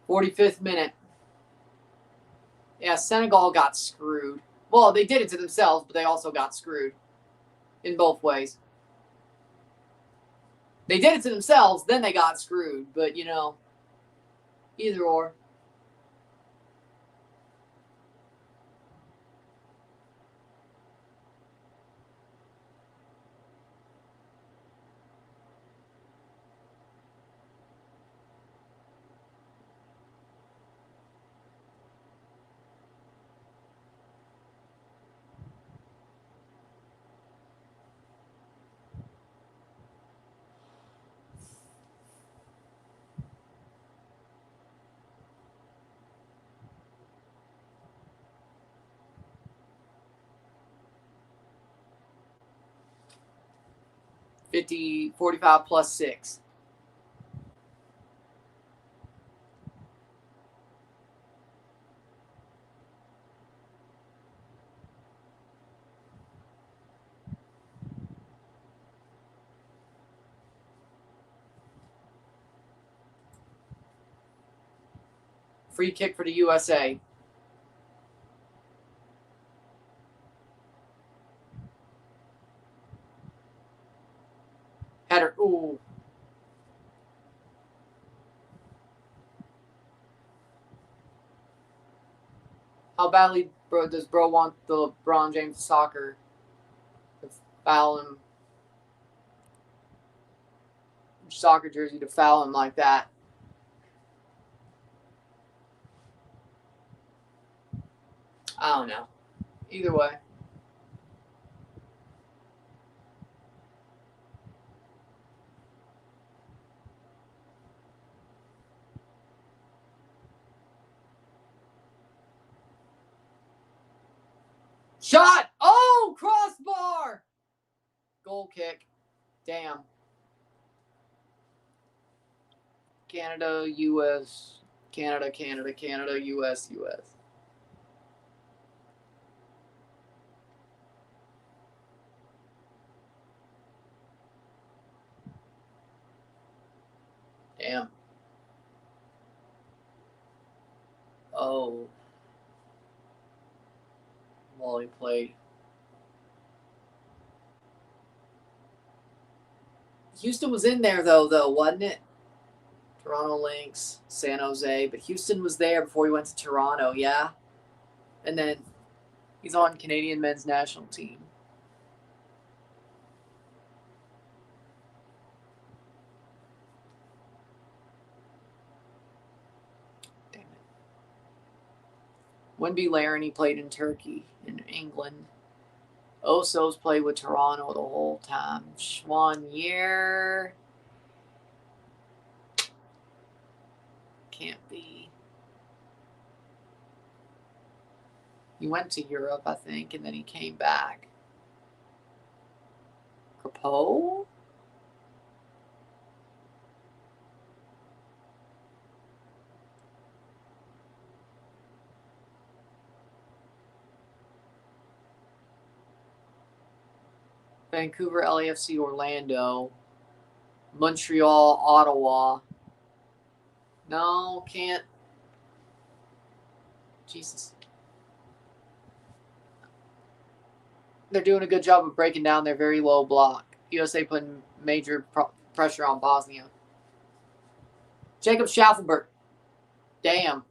[SPEAKER 1] '45th minute. Yeah, Senegal got screwed. Well, they did it to themselves, but they also got screwed in both ways. They did it to themselves, then they got screwed. But, you know, either or. '50, 45 plus 6. Free kick for the USA. Header. Ooh. How badly does bro want the LeBron James soccer to foul him? Soccer jersey to foul him like that. I don't know. Either way. Shot! Oh, crossbar! Goal kick. Damn. Canada, US. Canada, Canada, Canada, US, US. Damn. Oh. Wally played. Houston was in there, though, wasn't it? Toronto Lynx, San Jose. But Houston was there before he went to Toronto, yeah? And then he's on Canadian men's national team. Damn it. Wenby Laramie played in Turkey, in England. Osos played with Toronto the whole time. Schwanier. Can't be. He went to Europe, I think, and then he came back. Capot? Vancouver, LAFC, Orlando, Montreal, Ottawa. No, can't. Jesus. They're doing a good job of breaking down their very low block. USA putting major pressure on Bosnia. Jacob Schaufelberg. Damn.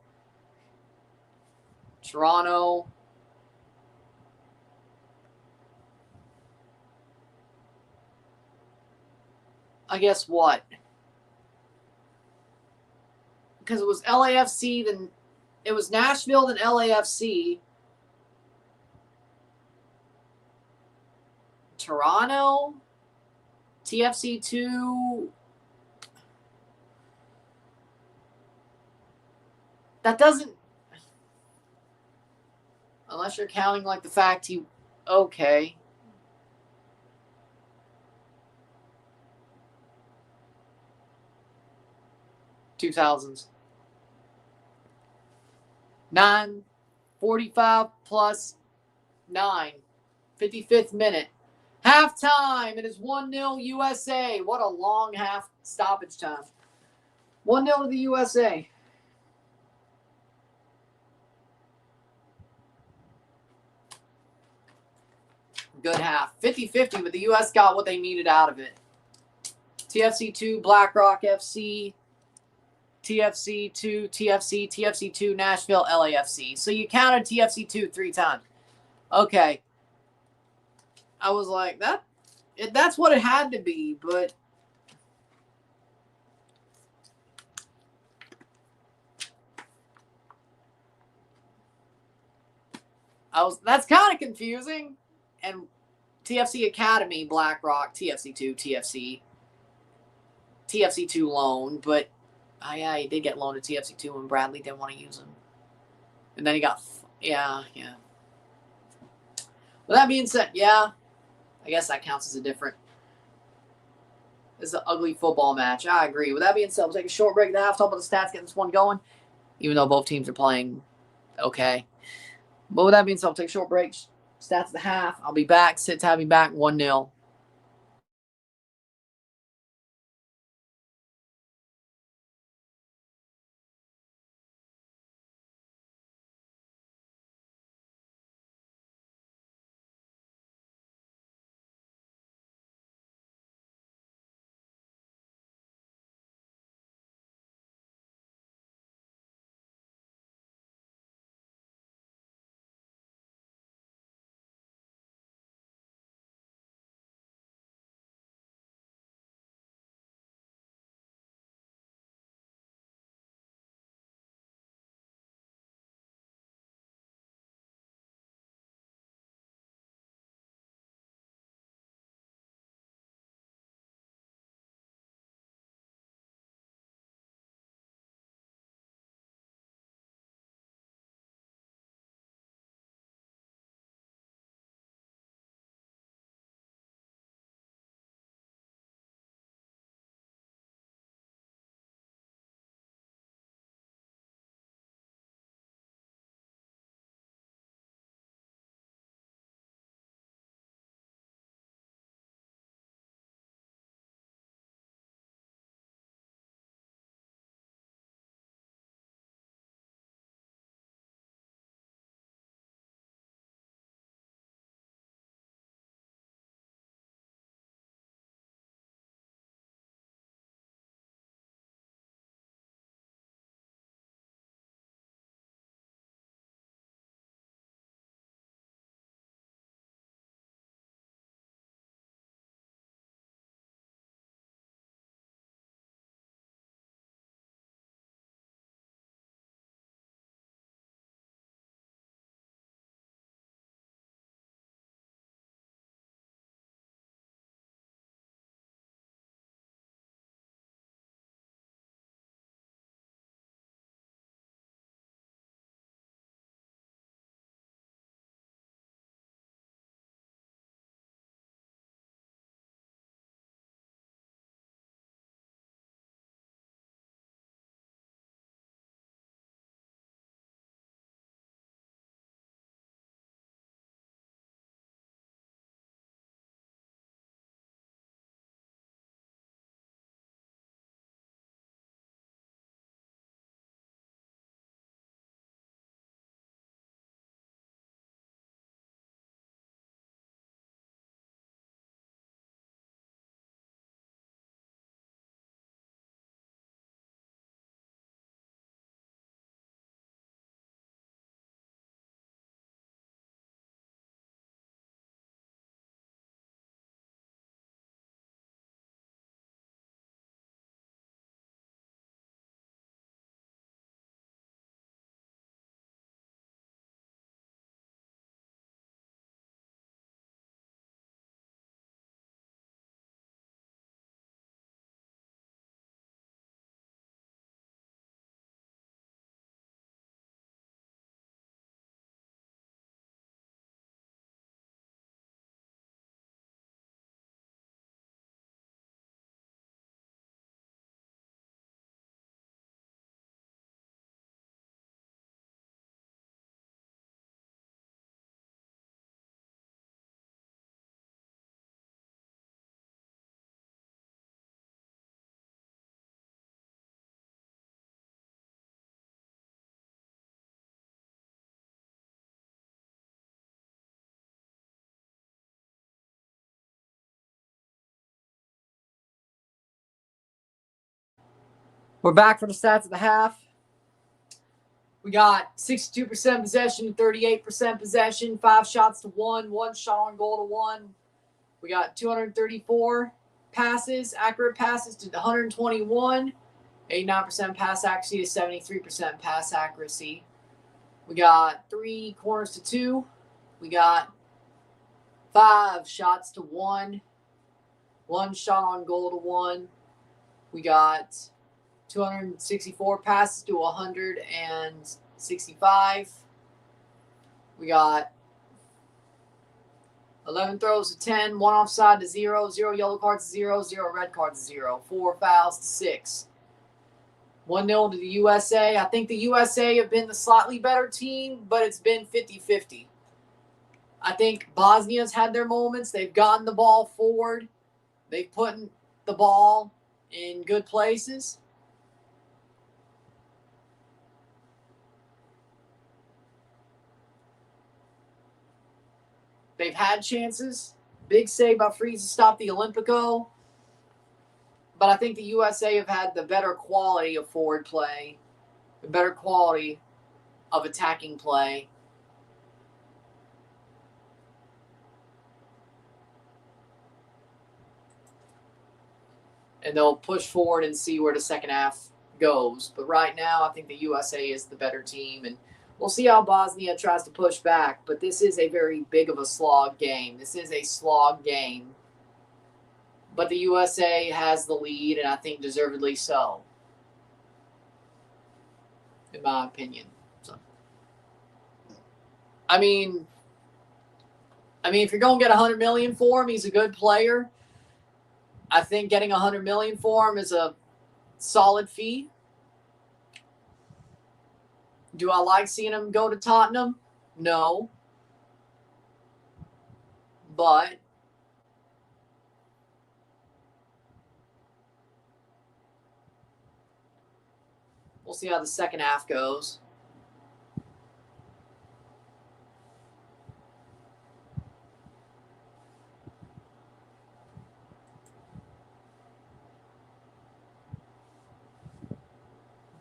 [SPEAKER 1] Toronto. I guess what? Because it was LAFC, then it was Nashville, then LAFC. Toronto. TFC2. That doesn't. Unless you're counting like the fact he. Okay. $2000s. 9:45 plus 9. 55th minute. Halftime. It is 1-0 USA. What a long half stoppage time. 1-0 to the USA. Good half. 50-50, but the U.S. got what they needed out of it. TFC2, BlackRock FC, TFC2, TFC2, Nashville, LAFC. So you counted TFC2 3 times. Okay. I was like, that's what it had to be, but that's kind of confusing. And TFC Academy, BlackRock, TFC2, TFC2 loan, but yeah, he did get loaned to TFC2 when Bradley didn't want to use him. And then he got, yeah. With that being said, yeah, I guess that counts as a different. It's an ugly football match. I agree. With that being said, we'll take a short break at the half, talk about the stats, get this one going, even though both teams are playing okay. But with that being said, we'll take a short break. Stats at the half. I'll be back. Sit to have me back 1-0. We're back for the stats at the half. We got 62% possession, 38% possession, 5 shots to 1, 1 shot on goal to 1. We got 234 passes, accurate passes to 121, 89% pass accuracy to 73% pass accuracy. We got 3 corners to 2. We got 5 shots to 1, 1 shot on goal to 1. We got 264 passes to 165. We got 11 throws to 10, 1 offside to 0, 0 yellow cards to 0, 0 red cards to 0, 4 fouls to 6. 1-0 to the USA. I think the USA have been the slightly better team, but it's been 50-50. I think Bosnia's had their moments. They've gotten the ball forward. They've put the ball in good places. They've had chances. Big save by Freeze to stop the Olympico. But I think the USA have had the better quality of forward play, the better quality of attacking play. And they'll push forward and see where the second half goes. But right now, I think the USA is the better team. And we'll see how Bosnia tries to push back. But this is a very big of a slog game. This is a slog game. But the USA has the lead, and I think deservedly so, in my opinion. So, I mean, if you're going to get $100 million for him, he's a good player. I think getting $100 million for him is a solid fee. Do I like seeing him go to Tottenham? No. But we'll see how the second half goes.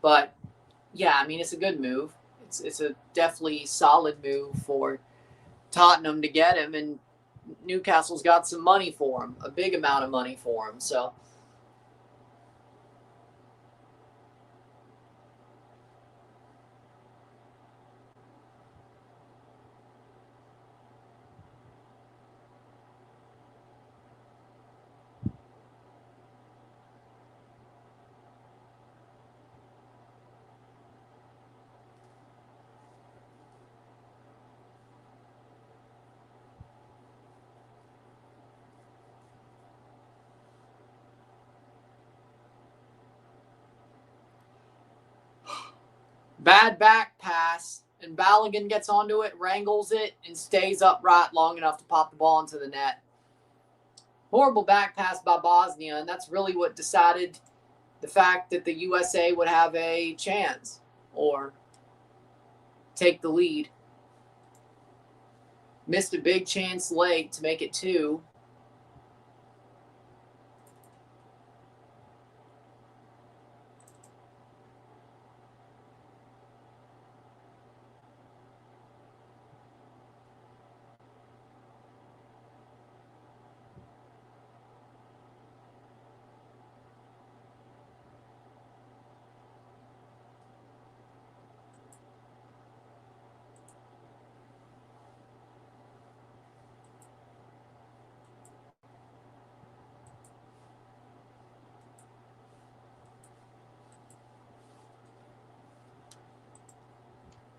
[SPEAKER 1] But, yeah, I mean, it's a good move. It's a definitely solid move for Tottenham to get him, and Newcastle's got some money for him, a big amount of money for him. So, bad back pass, and Balogun gets onto it, wrangles it, and stays upright long enough to pop the ball into the net. Horrible back pass by Bosnia, and that's really what decided the fact that the USA would have a chance or take the lead. Missed a big chance late to make it 2.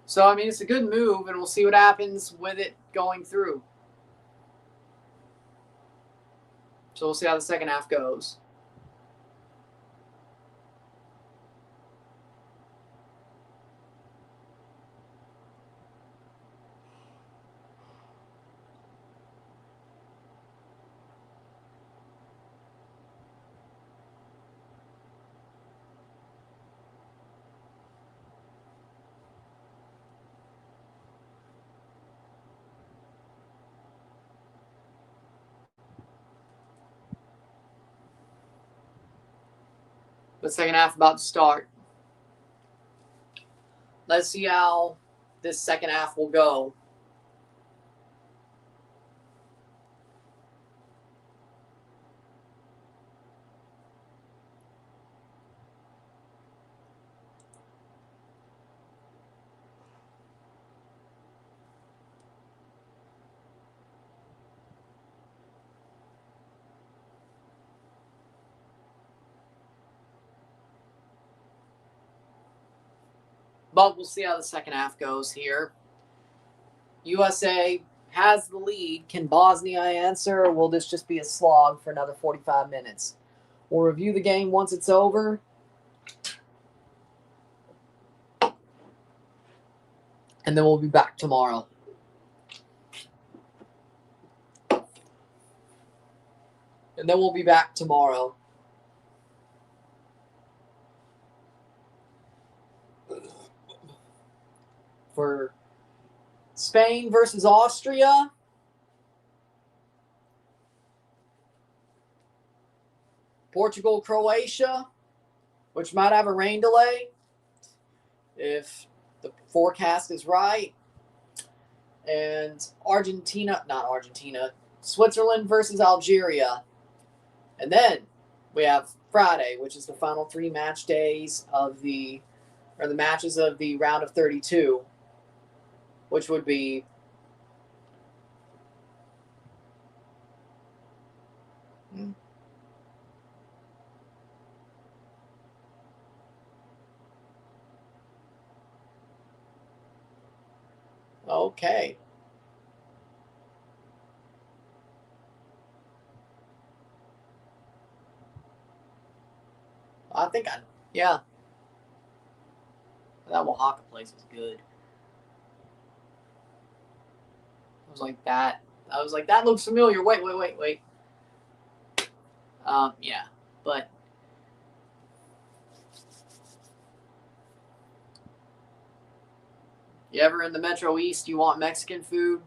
[SPEAKER 1] So, I mean, it's a good move, and we'll see what happens with it going through. So we'll see how the second half goes. The second half about to start. Let's see how this second half will go. But we'll see how the second half goes here. USA has the lead. Can Bosnia answer, or will this just be a slog for another 45 minutes? We'll review the game once it's over. And then we'll be back tomorrow. For Spain versus Austria. Portugal, Croatia, which might have a rain delay if the forecast is right. And Switzerland versus Algeria. And then we have Friday, which is the final 3 match days of the matches of the round of 32, which would be okay. Yeah. That Oaxaca place was good. I was like, that looks familiar. Wait. Yeah, but you ever in the Metro East, you want Mexican food?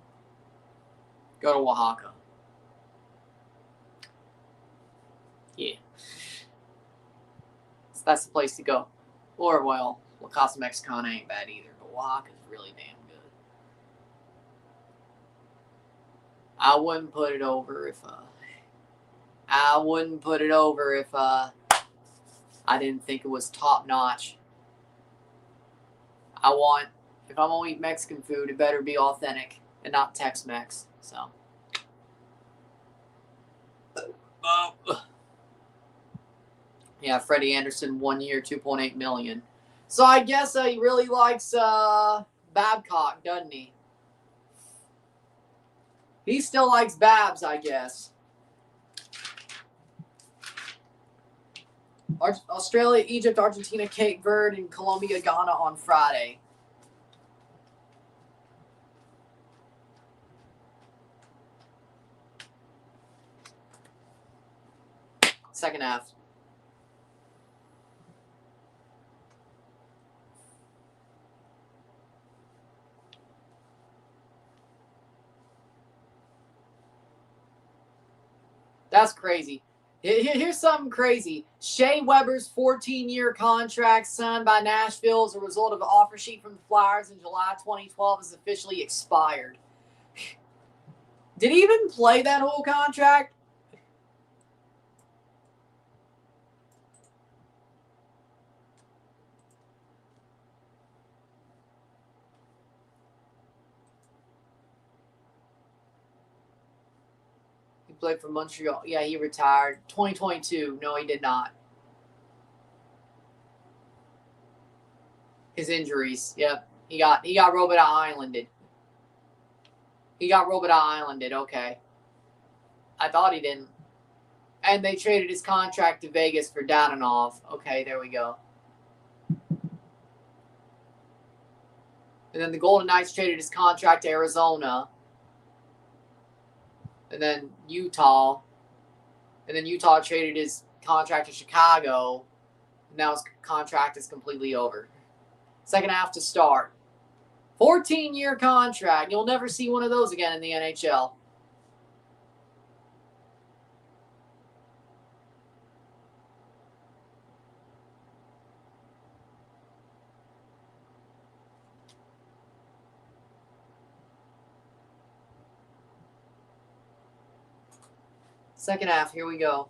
[SPEAKER 1] Go to Oaxaca. Yeah. So that's the place to go. Or, well, La Casa Mexicana ain't bad either, but Oaxaca's really damn good. I wouldn't put it over if I didn't think it was top notch. If I'm gonna eat Mexican food, it better be authentic and not Tex-Mex. So. Yeah, Freddie Anderson, 1 year, $2.8 million. So I guess he really likes Babcock, doesn't he? He still likes Babs, I guess. Australia, Egypt, Argentina, Cape Verde, and Colombia, Ghana on Friday. Second half. That's crazy. Here's something crazy. Shea Weber's 14-year contract signed by Nashville as a result of an offer sheet from the Flyers in July 2012 is officially expired. Did he even play that whole contract? He played for Montreal. Yeah, he retired. 2022. No, he did not. His injuries. Yep. He got Robert Islanded. Okay. I thought he didn't. And they traded his contract to Vegas for Dadonov. Okay, there we go. And then the Golden Knights traded his contract to Arizona. And then Utah. And then Utah traded his contract to Chicago. And now his contract is completely over. Second half to start. 14-year contract. You'll never see one of those again in the NHL. Second half, here we go.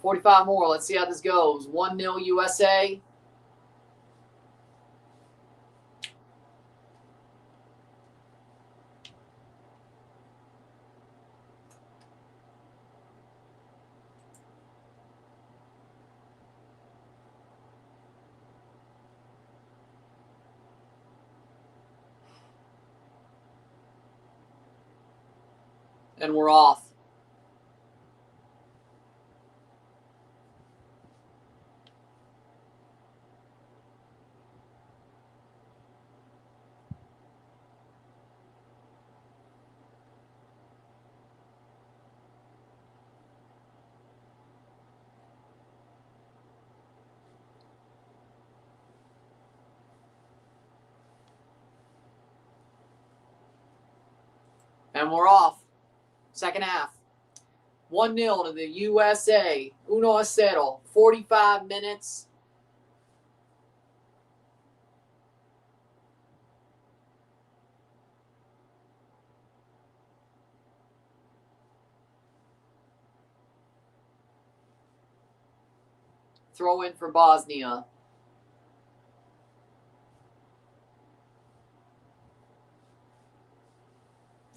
[SPEAKER 1] $45 more. Let's see how this goes. 1-0 USA. And we're off. And we're off. Second half. 1-0 to the USA. 1-0. 45 minutes. Throw in for Bosnia.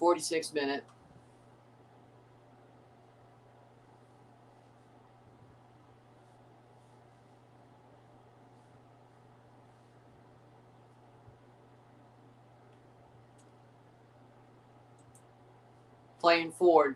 [SPEAKER 1] $46 minute. Playing forward.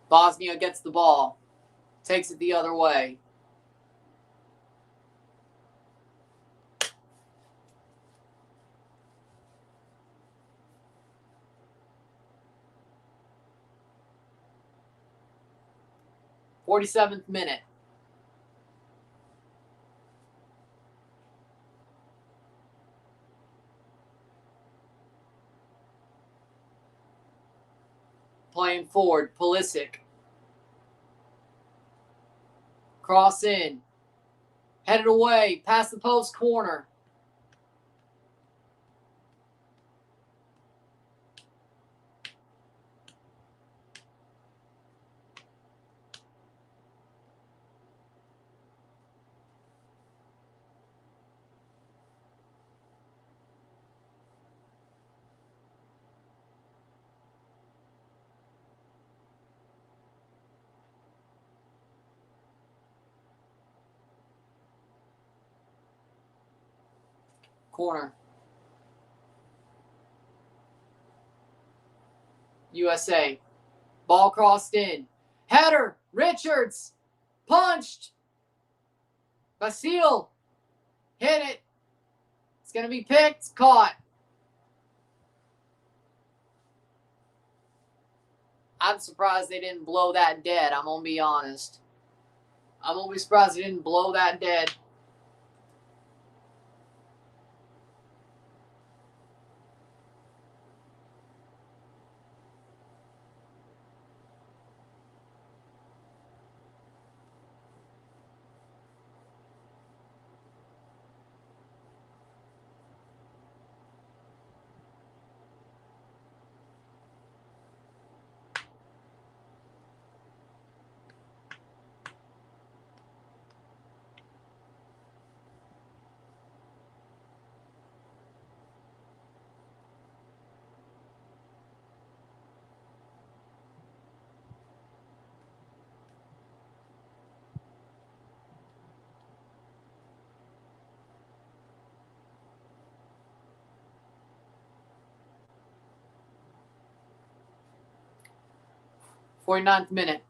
[SPEAKER 1] Bosnia gets the ball. Takes it the other way. $47th minute. Playing forward. Pulisic. Cross in. Headed away. Past the post corner. Corner. USA. Ball crossed in. Header. Richards. Punched. Basile. Hit it. It's going to be picked. Caught. I'm surprised they didn't blow that dead. I'm going to be honest. I'm going to be surprised they didn't blow that dead. .49th minute.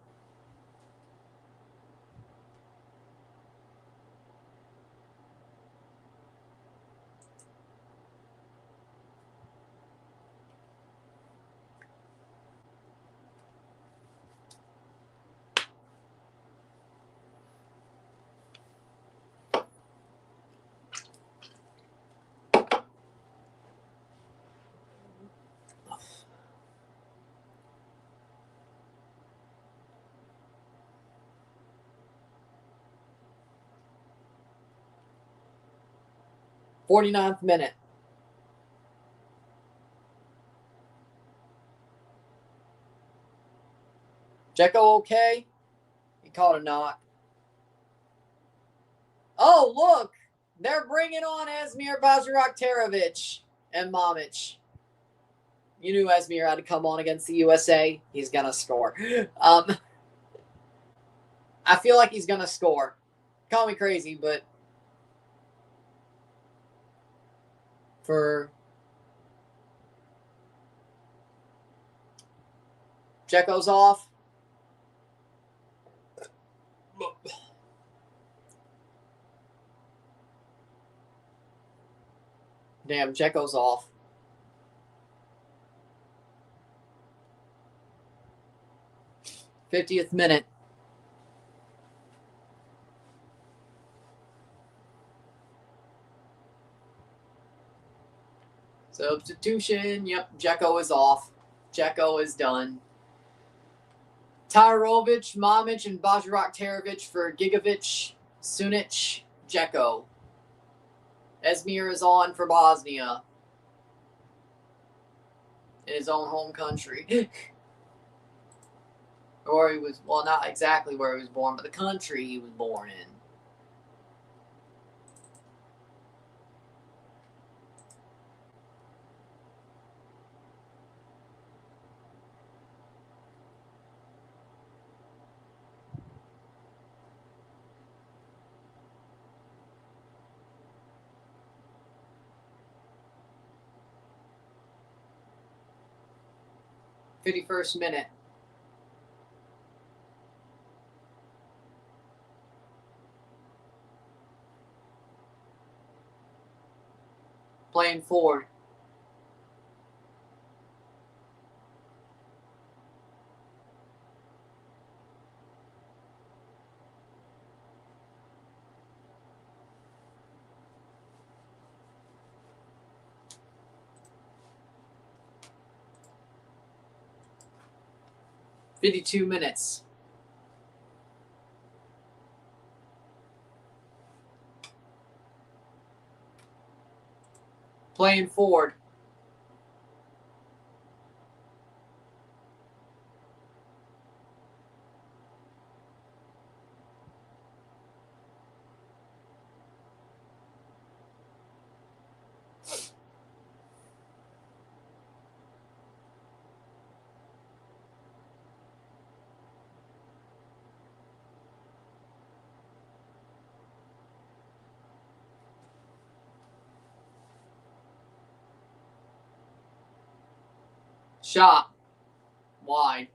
[SPEAKER 1] 49th minute. Dzeko okay? He caught a knock. Oh, look! They're bringing on Esmir Bajraktarevic and Mamic. You knew Esmir had to come on against the USA. He's going to score. I feel like he's going to score. Call me crazy, but for Dzeko's off. Damn, Dzeko's off. '50th minute. Substitution. Yep, Dzeko is off. Dzeko is done. Tahirovic, Mamic, and Bajraktarevic for Gigovic, Sunic, Dzeko. Esmir is on for Bosnia in his own home country. Or he was, well, not exactly where he was born, but the country he was born in. '51st minute. Playing forward. '52 minutes. Playing forward. Shot. Wide.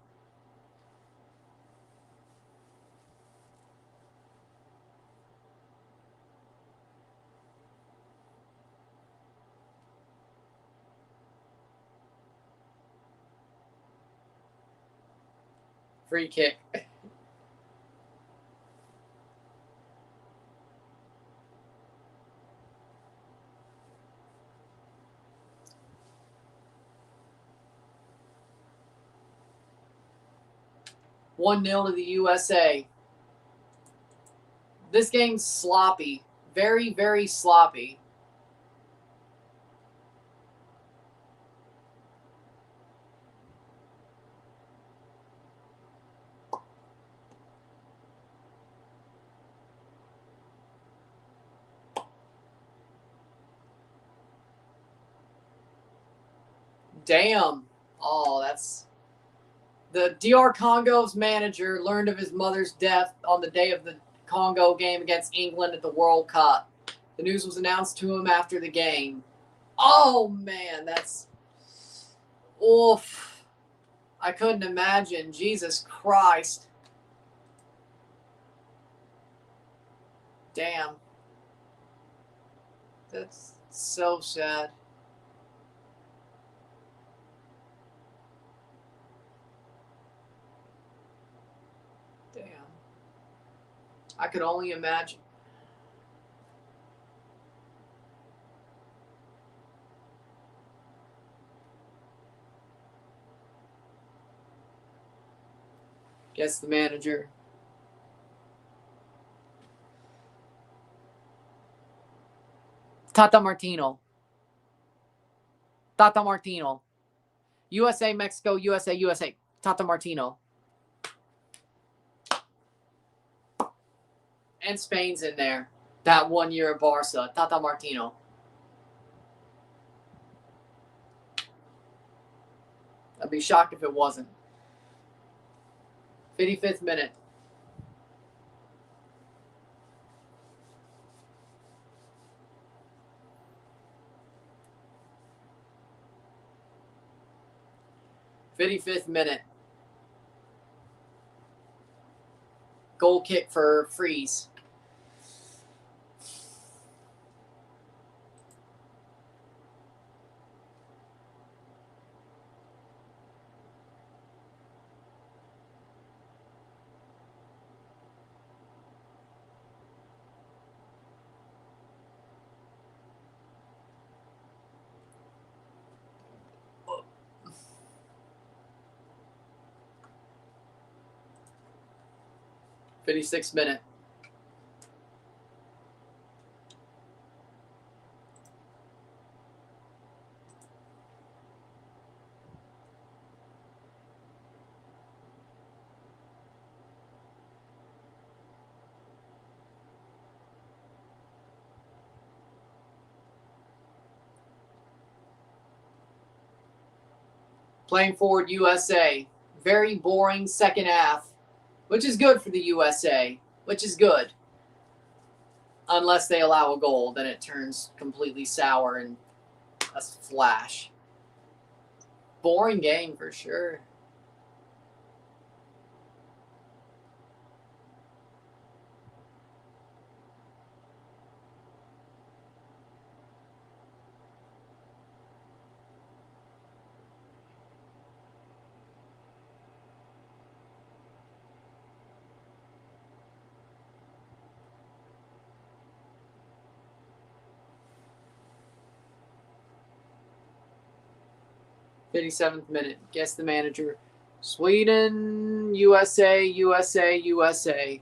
[SPEAKER 1] Free kick. One 0 to the USA. This game's sloppy. Very, very sloppy. Damn. Oh, that's... The DR Congo's manager learned of his mother's death on the day of the Congo game against England at the World Cup. The news was announced to him after the game. Oh, man, that's... Oof. I couldn't imagine. Jesus Christ. Damn. That's so sad. Damn. I could only imagine. Guess the manager. Tata Martino. Tata Martino. USA, Mexico, USA, USA. Tata Martino. And Spain's in there. That 1 year at Barca. Tata Martino. I'd be shocked if it wasn't. 55th minute. Goal kick for Freeze. '56th minute. Playing forward USA. Very boring second half, which is good for the USA, which is good. Unless they allow a goal, then it turns completely sour and a flash. Boring game for sure. '57th minute. Guess the manager. Sweden, USA, USA, USA.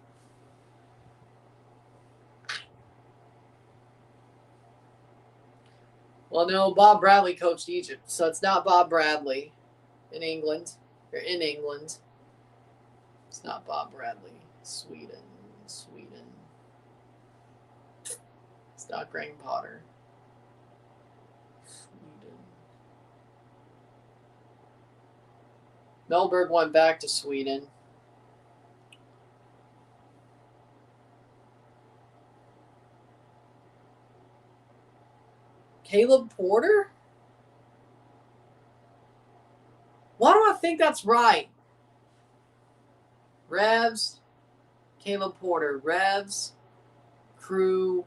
[SPEAKER 1] Well, no, Bob Bradley coached Egypt, so it's not Bob Bradley in England. Or in England. It's not Bob Bradley. Sweden. It's not Graham Potter. Sweden. Mellberg went back to Sweden. Caleb Porter? Why do I think that's right? Revs. Caleb Porter. Revs. Crew.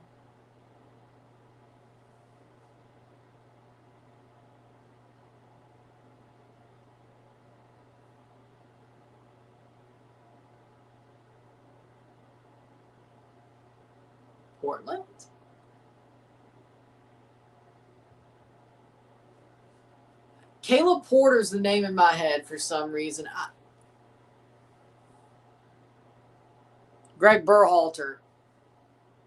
[SPEAKER 1] Portland? Caleb Porter's the name in my head for some reason. Greg Berhalter.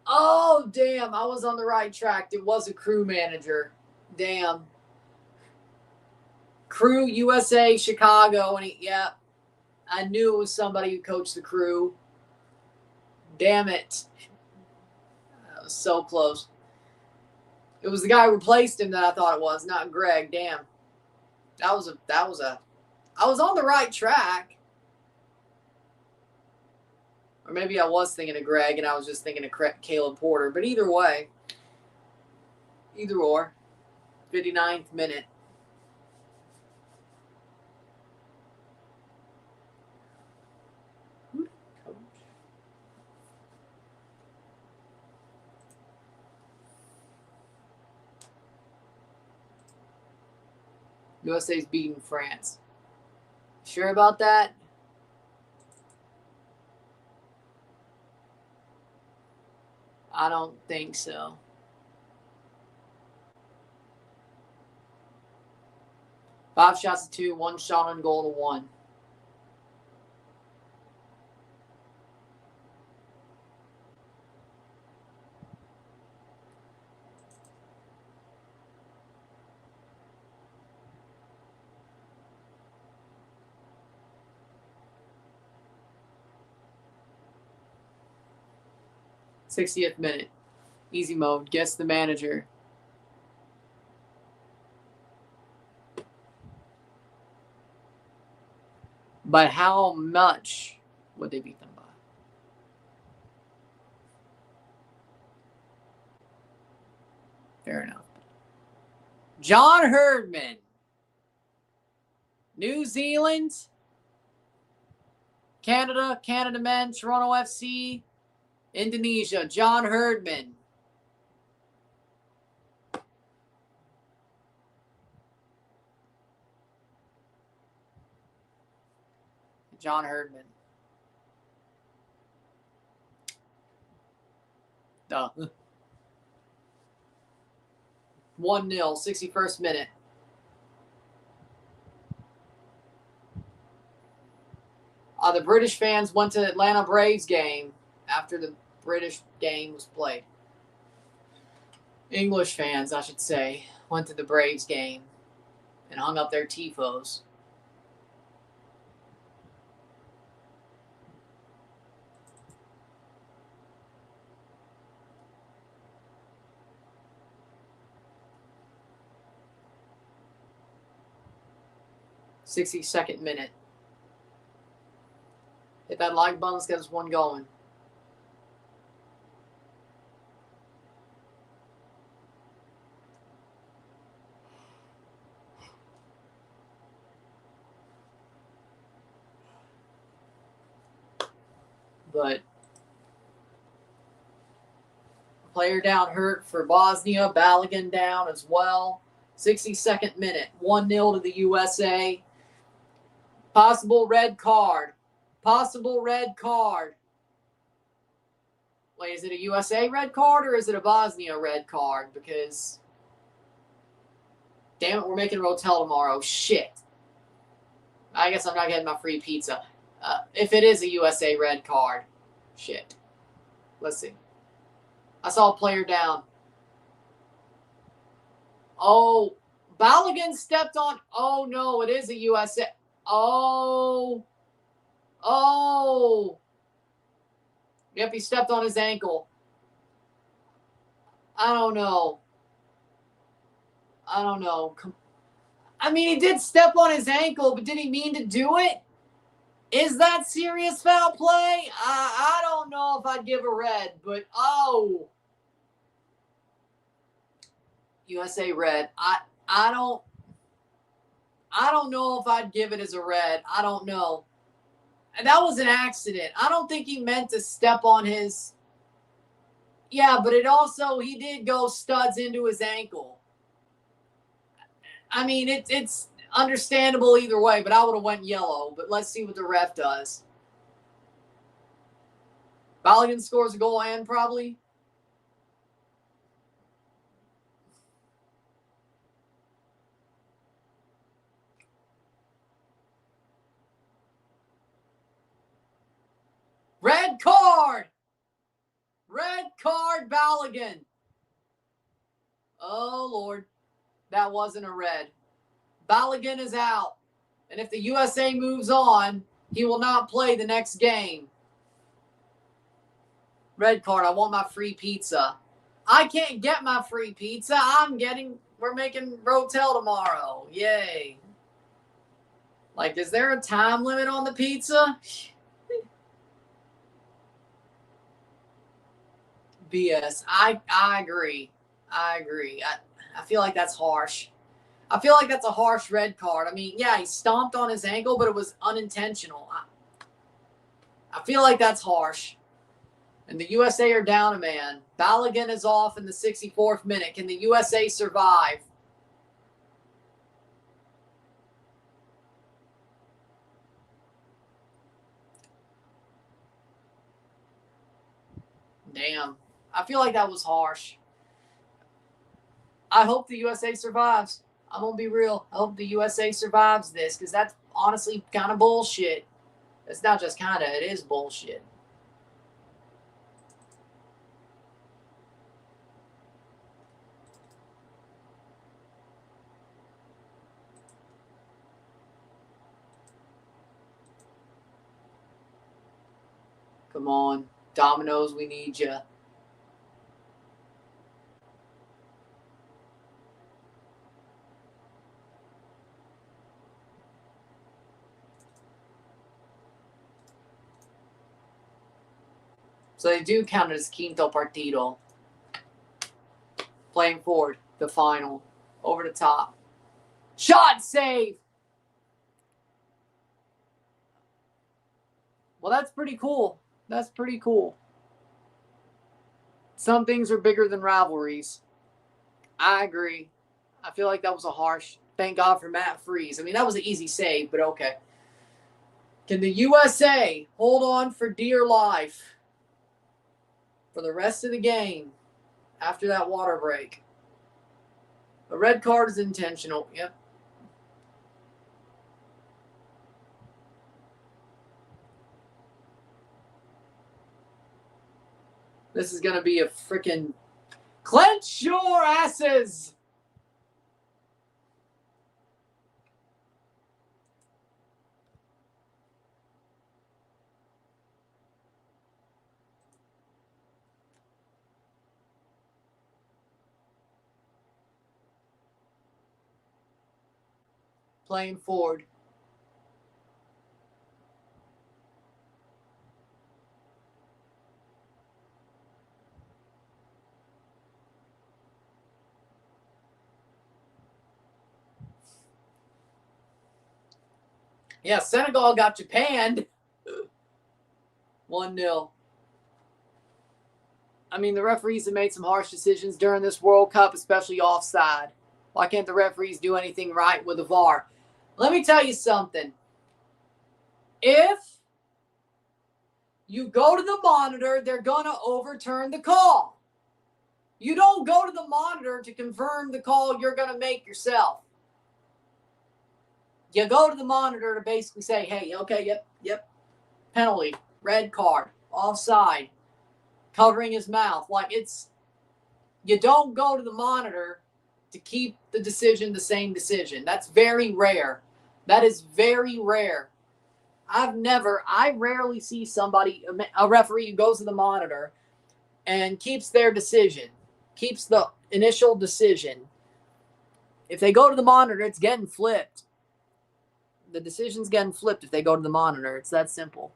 [SPEAKER 1] Oh, damn. I was on the right track. It was a Crew manager. Damn. Crew, USA, Chicago. And yeah, I knew it was somebody who coached the Crew. Damn it. That was so close. It was the guy who replaced him that I thought it was, not Greg. Damn. I was on the right track. Or maybe I was thinking of Greg and I was just thinking of Caleb Porter. But either way, either or, 59th minute. USA's beating France. Sure about that? I don't think so. Five shots to 2, 1 shot on goal to 1. 60th minute. Easy mode. Guess the manager. But how much would they beat them by? Fair enough. John Herdman. New Zealand. Canada men, Toronto FC. Indonesia, John Herdman. John Herdman. Duh. 1-0, 61st minute. The British fans went to Atlanta Braves game after the British game was played. English fans, I should say, went to the Braves game and hung up their tifos. '62nd minute. Hit that like button, let's get this one going. But player down hurt for Bosnia. Balogun down as well. 62nd minute. 1-0 to the USA. Possible red card. Possible red card. Wait, is it a USA red card or is it a Bosnia red card? Because, damn it, we're making a hotel tomorrow. Shit. I guess I'm not getting my free pizza. If it is a USA red card. Shit. Let's see. I saw a player down. Oh, Balogun stepped on. Oh, no, it is a USA. Oh. Yep, he stepped on his ankle. I don't know. I mean, he did step on his ankle, but did he mean to do it? Is that serious foul play? I don't know if I'd give a red, but USA red. I don't know if I'd give it as a red. I don't know. And that was an accident. I don't think he meant to step on his. Yeah, but he did go studs into his ankle. I mean, it's understandable either way, but I would have went yellow. But let's see what the ref does. Balogun scores a goal and probably. Red card! Red card, Balogun. Oh, Lord. That wasn't a red. Balogun is out. And if the USA moves on, he will not play the next game. Red card. I want my free pizza. I can't get my free pizza. We're making Rotel tomorrow. Yay. Like, is there a time limit on the pizza? BS. I agree. I feel like that's harsh. I feel like that's a harsh red card. I mean, yeah, he stomped on his ankle, but it was unintentional. I feel like that's harsh. And the USA are down a man. Balogun is off in the 64th minute. Can the USA survive? Damn. I feel like that was harsh. I hope the USA survives. I'm going to be real. I hope the USA survives this because that's honestly kind of bullshit. It's not just kind of. It is bullshit. Come on. Dominoes, we need you. So they do count it as quinto partido. Playing forward, the final. Over the top. Shot save! Well, that's pretty cool. That's pretty cool. Some things are bigger than rivalries. I agree. I feel like that was a harsh. Thank God for Matt Freeze. I mean, that was an easy save, but okay. Can the USA hold on for dear life for the rest of the game after that water break? A red card is intentional. Yep. This is going to be a freaking clench your asses. Playing forward. Yeah, Senegal got Japan 1-0. I mean, the referees have made some harsh decisions during this World Cup, especially offside. Why can't the referees do anything right with the VAR? Let me tell you something. If you go to the monitor, they're going to overturn the call. You don't go to the monitor to confirm the call you're going to make yourself. You go to the monitor to basically say, hey, okay, yep, penalty, red card, offside, covering his mouth. You don't go to the monitor to keep the decision the same decision. That's very rare. That is very rare. I rarely see a referee who goes to the monitor and keeps their decision, keeps the initial decision. If they go to the monitor, it's getting flipped. The decision's getting flipped if they go to the monitor. It's that simple.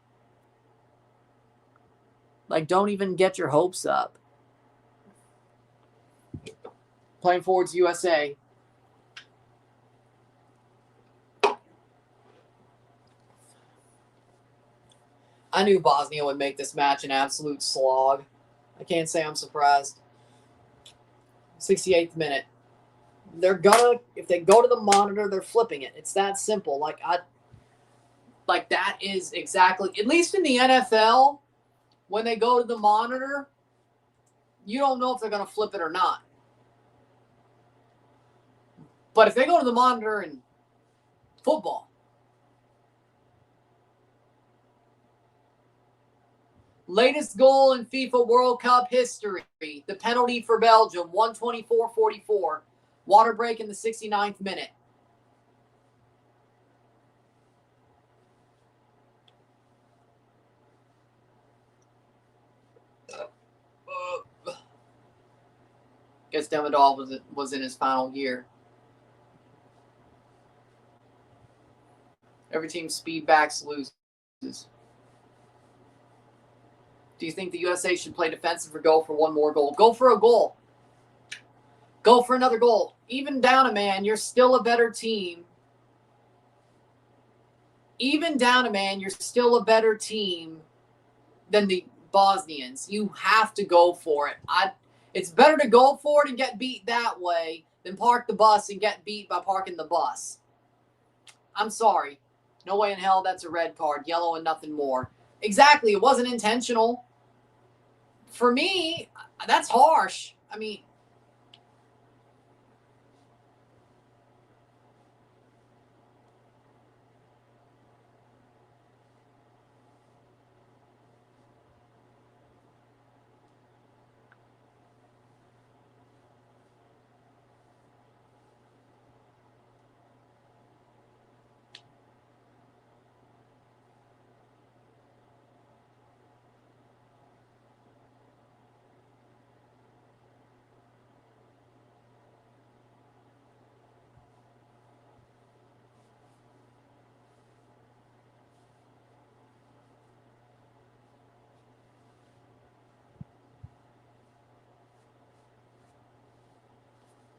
[SPEAKER 1] Don't even get your hopes up. Playing forwards USA. I knew Bosnia would make this match an absolute slog. I can't say I'm surprised. 68th minute. If they go to the monitor, they're flipping it. It's that simple. That is exactly, at least in the NFL, when they go to the monitor, you don't know if they're going to flip it or not. But if they go to the monitor in football, latest goal in FIFA World Cup history, the penalty for Belgium, 124-44. Water break in the 69th minute. Guess Demidov was in his final year. Every team speed backs loses. Do you think the USA should play defensive or go for one more goal? Go for a goal. Go for another goal. Even down a man, you're still a better team. Even down a man, you're still a better team than the Bosnians. You have to go for it. It's better to go for it and get beat that way than park the bus and get beat by parking the bus. I'm sorry. No way in hell that's a red card. Yellow and nothing more. Exactly. It wasn't intentional. For me, that's harsh. I mean,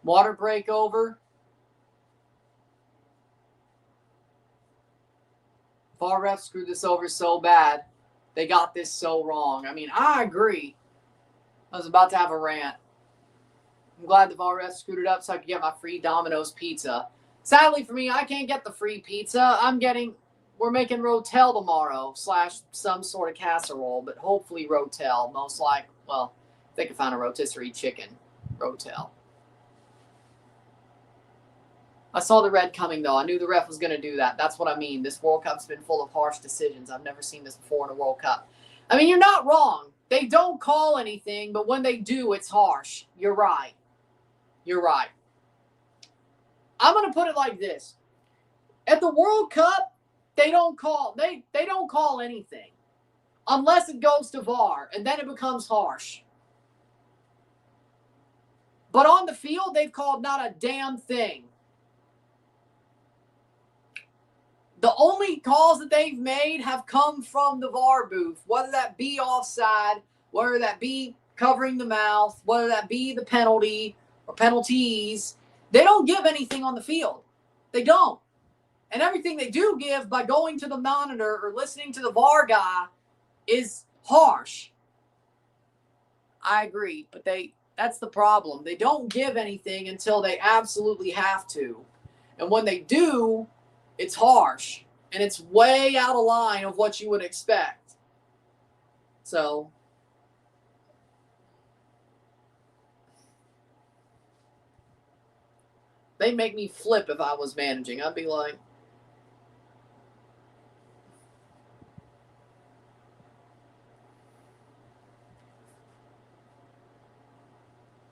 [SPEAKER 1] Water break over. VAR refs screwed this over so bad. They got this so wrong. I mean, I agree. I was about to have a rant. I'm glad the VAR refs screwed it up so I could get my free Domino's pizza. Sadly for me, I can't get the free pizza. We're making rotel tomorrow / some sort of casserole, but hopefully rotel. Most like, well, if they can find a rotisserie chicken, rotel. I saw the red coming, though. I knew the ref was going to do that. That's what I mean. This World Cup's been full of harsh decisions. I've never seen this before in a World Cup. I mean, you're not wrong. They don't call anything, but when they do, it's harsh. You're right. You're right. I'm going to put it like this. At the World Cup, they don't call anything unless it goes to VAR, and then it becomes harsh. But on the field, they've called not a damn thing. The only calls that they've made have come from the VAR booth, whether that be offside, whether that be covering the mouth, whether that be the penalty or penalties. They don't give anything on the field. They don't. And everything they do give by going to the monitor or listening to the VAR guy is harsh. I agree, but that's the problem. They don't give anything until they absolutely have to. And when they do, it's harsh, and it's way out of line of what you would expect. So, they'd make me flip if I was managing. I'd be like,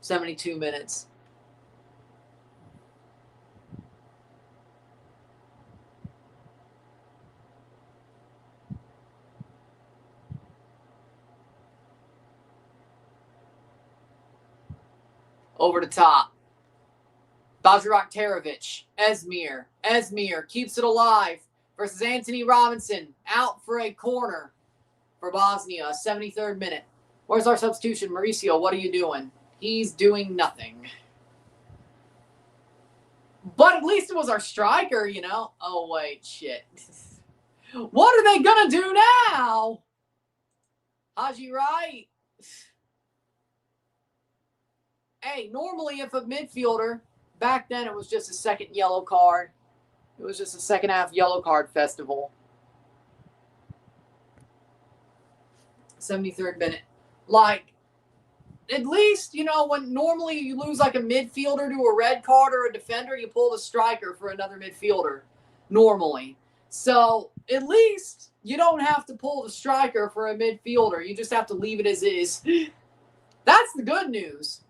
[SPEAKER 1] "72 minutes." Over the top. Bajraktarevic. Esmir keeps it alive versus Anthony Robinson. Out for a corner for Bosnia. 73rd minute. Where's our substitution? Mauricio, what are you doing? He's doing nothing. But at least it was our striker, you know? Oh, wait, shit. What are they going to do now? Haji Wright. Hey, normally if a midfielder, back then it was just a second yellow card. It was just a second half yellow card festival. 73rd minute. Like, at least, you know, when normally you lose like a midfielder to a red card or a defender, you pull the striker for another midfielder. Normally. So, at least you don't have to pull the striker for a midfielder. You just have to leave it as is. That's the good news.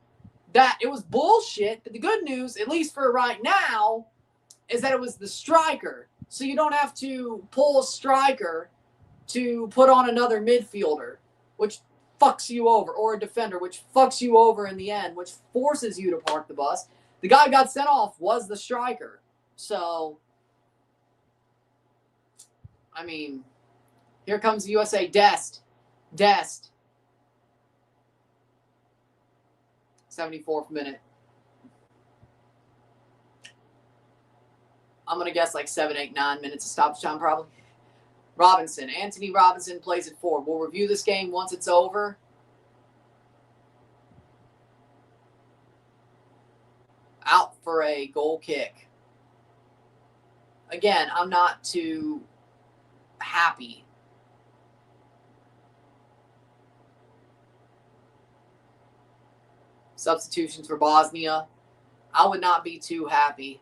[SPEAKER 1] That it was bullshit, but the good news, at least for right now, is that it was the striker. So you don't have to pull a striker to put on another midfielder, which fucks you over, or a defender, which fucks you over in the end, which forces you to park the bus. The guy who got sent off was the striker. So, I mean, here comes the USA. Dest. 74th minute. I'm going to guess like 7, 8, 9 minutes of stoppage time probably. Robinson. Anthony Robinson plays it forward. We'll review this game once it's over. Out for a goal kick. Again, I'm not too happy. Substitutions for Bosnia. I would not be too happy.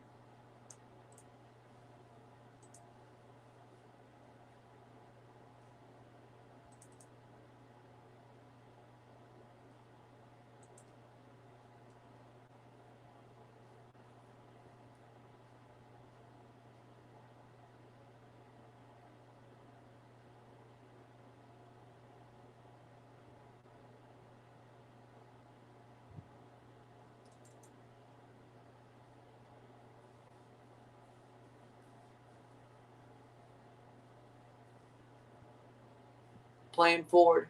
[SPEAKER 1] Playing forward.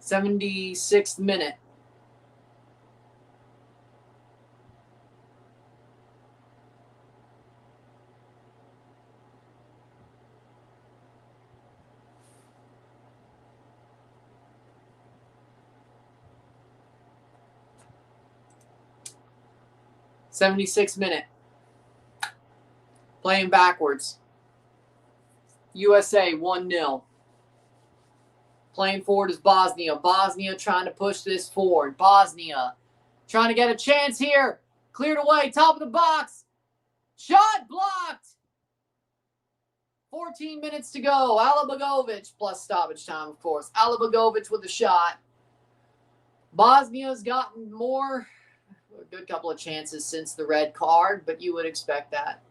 [SPEAKER 1] 76th minute. Playing backwards. USA 1-0. Playing forward is Bosnia. Bosnia trying to push this forward. Bosnia trying to get a chance here. Cleared away. Top of the box. Shot blocked. 14 minutes to go. Alibagovic plus stoppage time, of course. Alibagovic with a shot. Bosnia's gotten more, a good couple of chances since the red card, but you would expect that.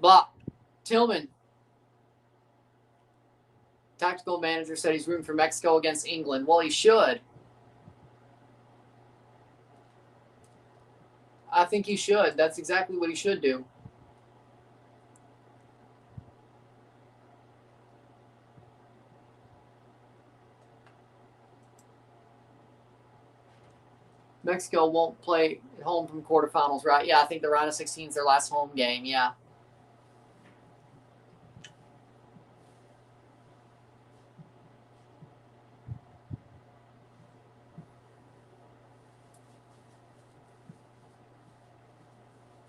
[SPEAKER 1] But Tillman, tactical manager, said he's rooting for Mexico against England. Well, he should. I think he should. That's exactly what he should do. Mexico won't play at home from quarterfinals, right? Yeah, I think the round of 16 is their last home game. Yeah.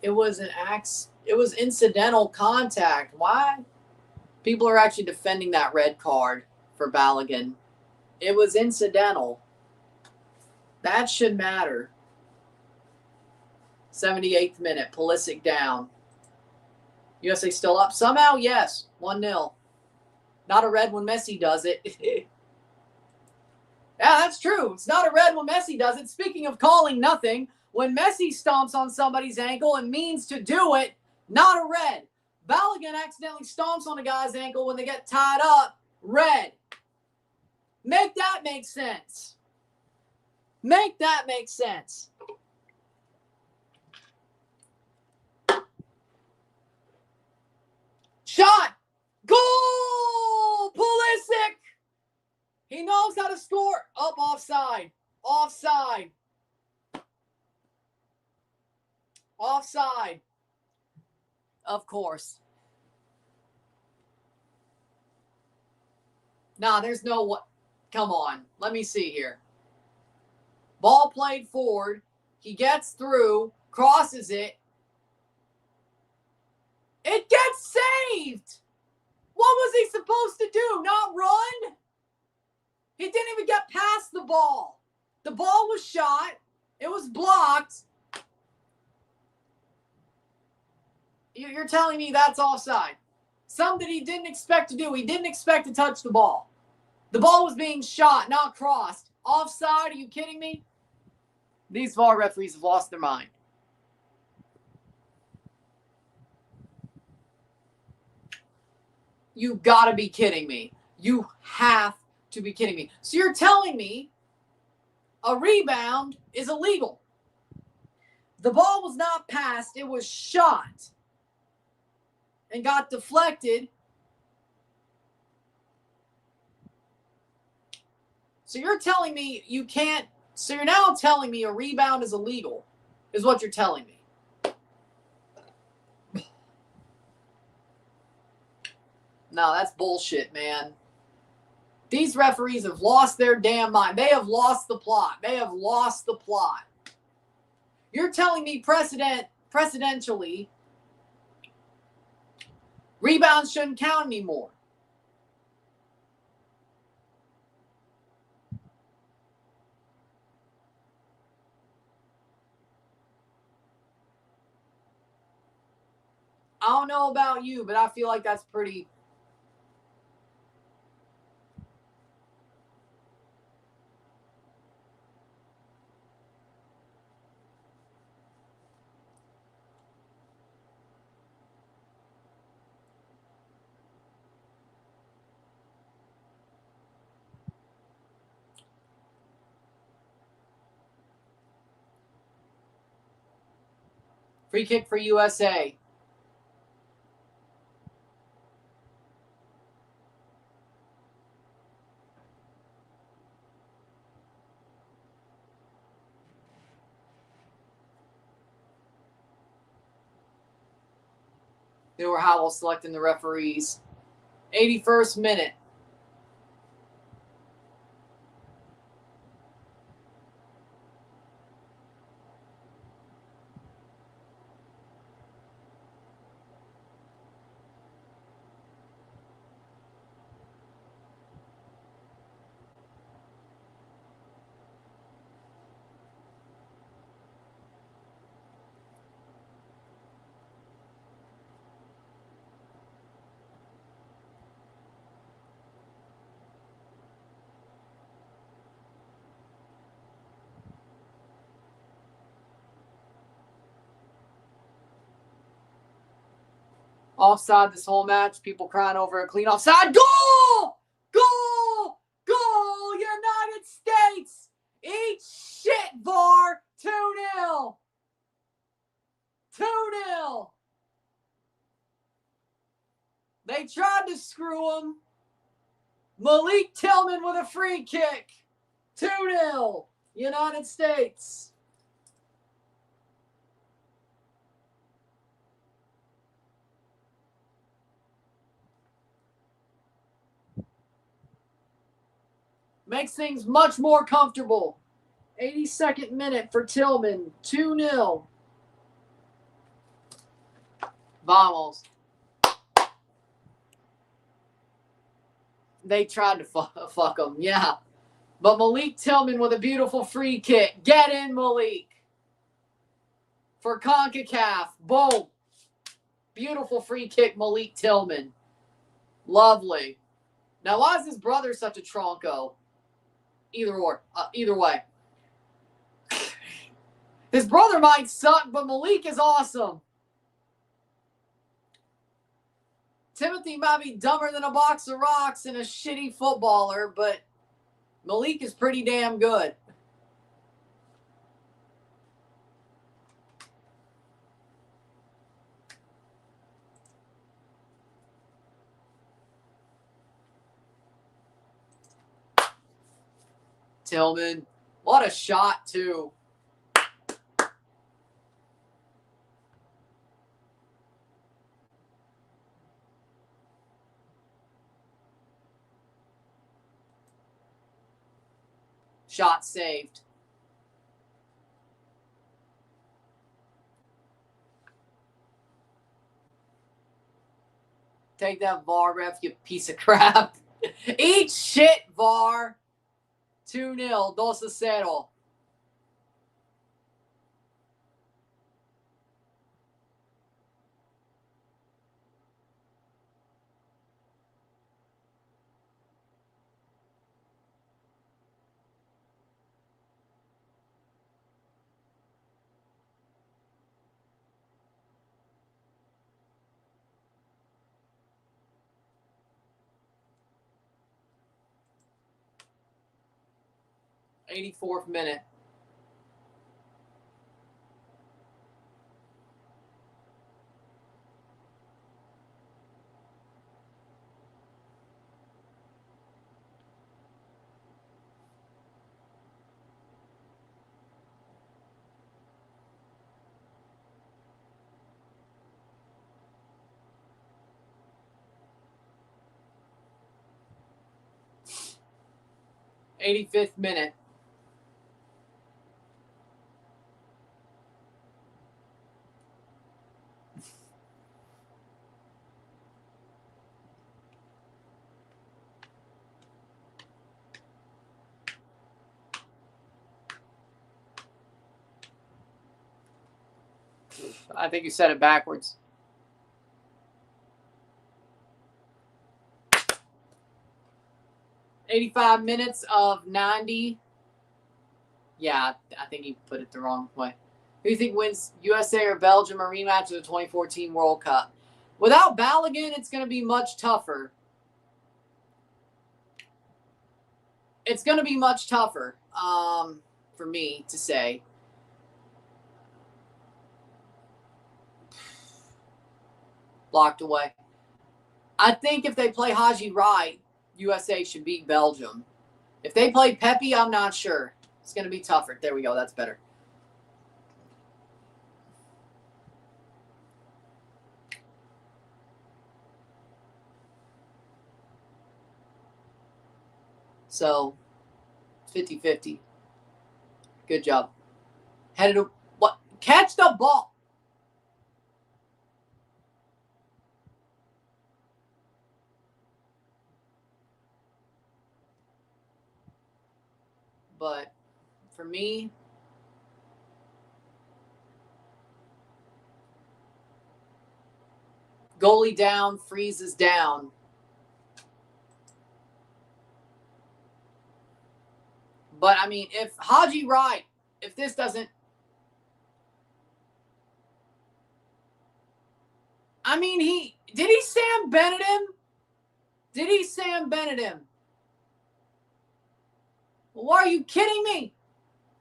[SPEAKER 1] It was incidental contact. Why? People are actually defending that red card for Balogun. It was incidental. That should matter. 78th minute. Pulisic down. USA still up. Somehow, yes. 1-0. Not a red when Messi does it. Yeah, that's true. It's not a red when Messi does it. Speaking of calling nothing, when Messi stomps on somebody's ankle and means to do it, not a red. Balogun accidentally stomps on a guy's ankle when they get tied up. Red. Make that make sense. Make that make sense. Shot. Goal! Pulisic. He knows how to score. Up, offside. Offside. Offside. Of course. Nah, there's no what. Come on. Let me see here. Ball played forward. He gets through. Crosses it. It gets saved. What was he supposed to do? Not run? He didn't even get past the ball. The ball was shot. It was blocked. You're telling me that's offside. Something he didn't expect to do. He didn't expect to touch the ball. The ball was being shot, not crossed. Offside? Are you kidding me? These VAR referees have lost their mind. You gotta be kidding me. You have to be kidding me. So you're telling me a rebound is illegal. The ball was not passed. It was shot and got deflected. So you're telling me you can't. So you're now telling me a rebound is illegal, is what you're telling me. No, that's bullshit, man. These referees have lost their damn mind. They have lost the plot. They have lost the plot. You're telling me precedentially, rebounds shouldn't count anymore. I don't know about you, but I feel like that's pretty. Free kick for USA. They were Howell selecting the referees. 81st minute. Offside this whole match. People crying over a clean offside. Goal! Goal! Goal! United States! Eat shit, VAR! 2-0. 2-0. They tried to screw him. Malik Tillman with a free kick. 2-0. United States. Makes things much more comfortable. 82nd minute for Tillman. 2-0. Vamos. They tried to fuck him, yeah. But Malik Tillman with a beautiful free kick. Get in, Malik. For CONCACAF. Boom. Beautiful free kick, Malik Tillman. Lovely. Now, why is his brother such a tronco? Either way. His brother might suck, but Malik is awesome. Timothy might be dumber than a box of rocks and a shitty footballer, but Malik is pretty damn good. Tillman. What a shot, too. Shot saved. Take that, VAR ref, you piece of crap. Eat shit, VAR. 2-0, 2-0. '84th minute. '85th minute. I think you said it backwards. '85 minutes of 90. Yeah, I think you put it the wrong way. Who do you think wins, USA or Belgium, a rematch of the 2014 World Cup? Without Balogun, it's going to be much tougher. It's going to be much tougher for me to say. blocked away. I think if they play Haji right, USA should beat Belgium. If they play Pepe, I'm not sure. It's going to be tougher. There we go. That's better. So, 50-50. Good job. Headed to what? Catch the ball. But for me, goalie down, freezes down. But, I mean, if Haji right, if this doesn't. I mean, did he Sam Bennett him? Did he Sam Bennett him? Well, are you kidding me?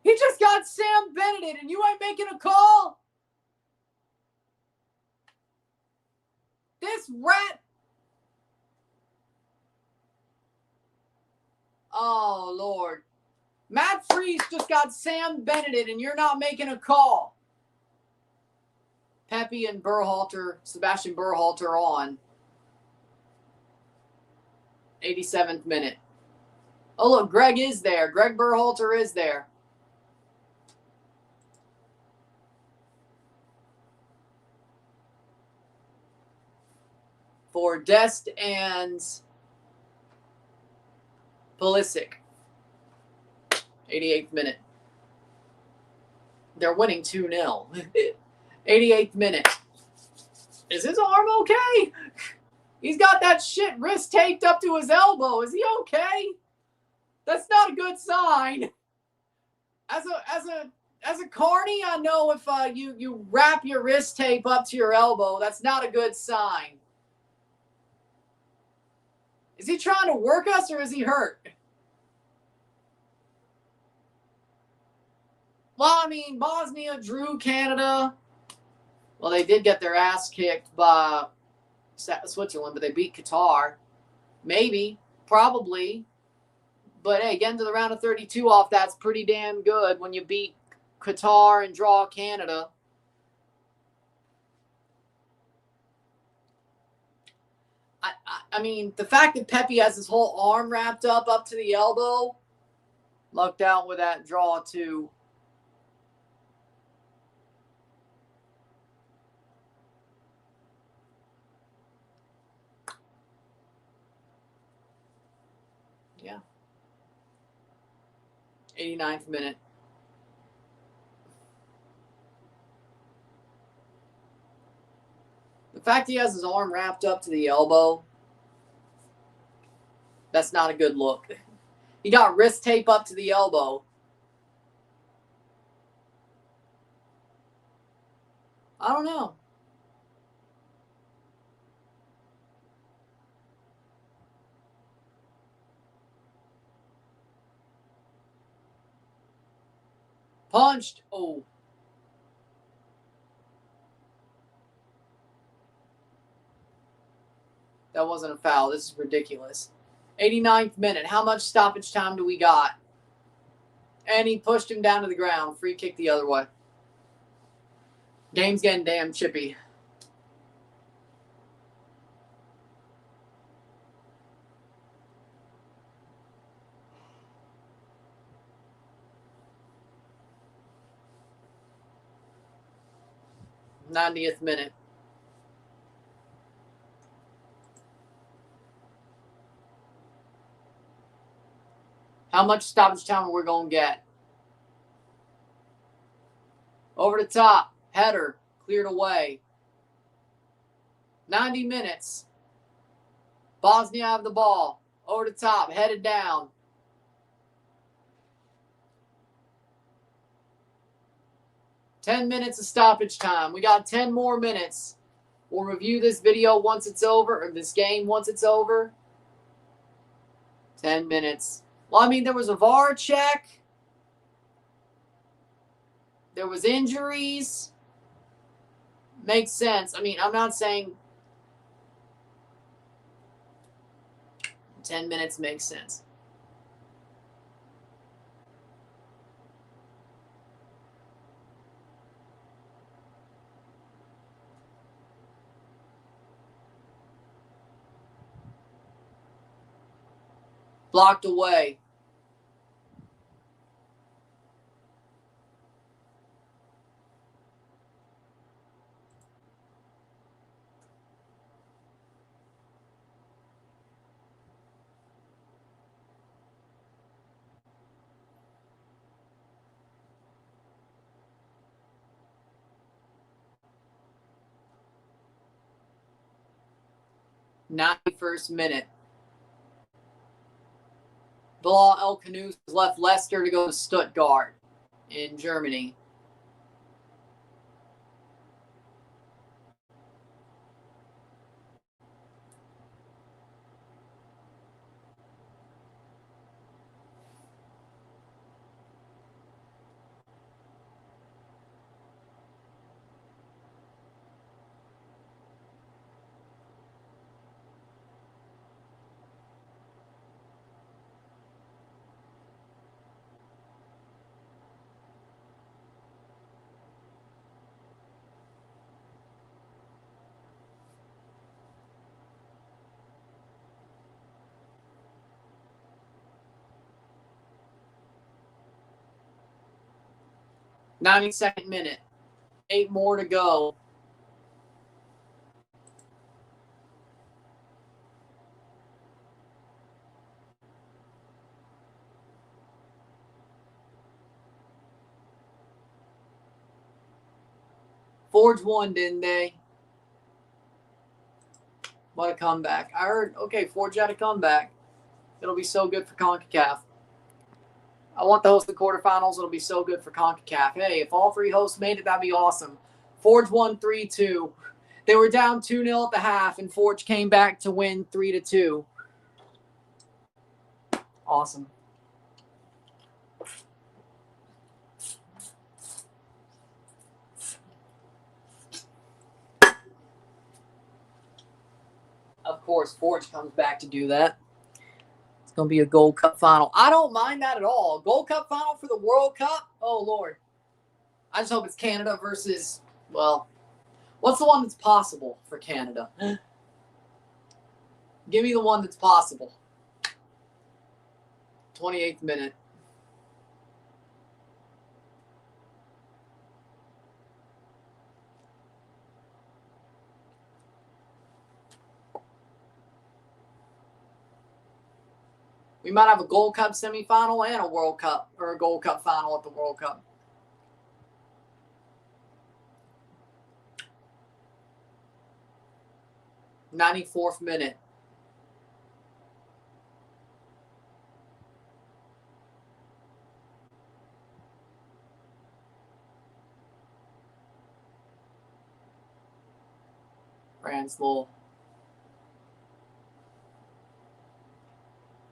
[SPEAKER 1] He just got Sam Bennett and you ain't making a call? This rat. Oh, Lord. Matt Freese just got Sam Bennett and you're not making a call. Pepe and Sebastian Berhalter on. 87th minute. Oh, look, Greg is there. Greg Berhalter is there. For Dest and Pulisic. 88th minute. They're winning 2-0. 88th minute. Is his arm okay? He's got that shit wrist taped up to his elbow. Is he okay? That's not a good sign. As a carny, I know if you wrap your wrist tape up to your elbow, that's not a good sign. Is he trying to work us or is he hurt? Well, I mean, Bosnia drew Canada. Well, they did get their ass kicked by Switzerland, but they beat Qatar. Maybe, probably. But hey, getting to the round of 32 off, that's pretty damn good when you beat Qatar and draw Canada. I mean, the fact that Pepe has his whole arm wrapped up to the elbow, lucked out with that draw too. Yeah. 89th minute. The fact he has his arm wrapped up to the elbow, that's not a good look. He got wrist tape up to the elbow. I don't know. Punched. Oh. That wasn't a foul. This is ridiculous. 89th minute. How much stoppage time do we got? And he pushed him down to the ground. Free kick the other way. Game's getting damn chippy. '90th minute. How much stoppage time are we going to get? Over the top. Header. Cleared away. 90 minutes. Bosnia have the ball. Over the top. Headed down. Ten minutes of stoppage time. We got 10 more minutes. We'll review this video once it's over, or this game once it's over. 10 minutes. Well, I mean, there was a VAR check. There was injuries. Makes sense. I mean, I'm not saying 10 minutes makes sense. Blocked away. '91st minute. Bilal El Khanous left Leicester to go to Stuttgart in Germany. '92nd minute. 8 more to go. Forge won, didn't they? What a comeback. I heard, okay, Forge had a comeback. It'll be so good for CONCACAF. I want the host of the quarterfinals. It'll be so good for CONCACAF. Hey, if all 3 hosts made it, that'd be awesome. Forge won 3-2. They were down 2-0 at the half, and Forge came back to win 3-2. Awesome. Of course, Forge comes back to do that. It's going to be a Gold Cup final. I don't mind that at all. Gold Cup final for the World Cup? Oh, Lord. I just hope it's Canada versus, well, what's the one that's possible for Canada? Give me the one that's possible. 28th minute. We might have a Gold Cup semifinal and a World Cup, or a Gold Cup final at the World Cup. '94th minute. Ranslow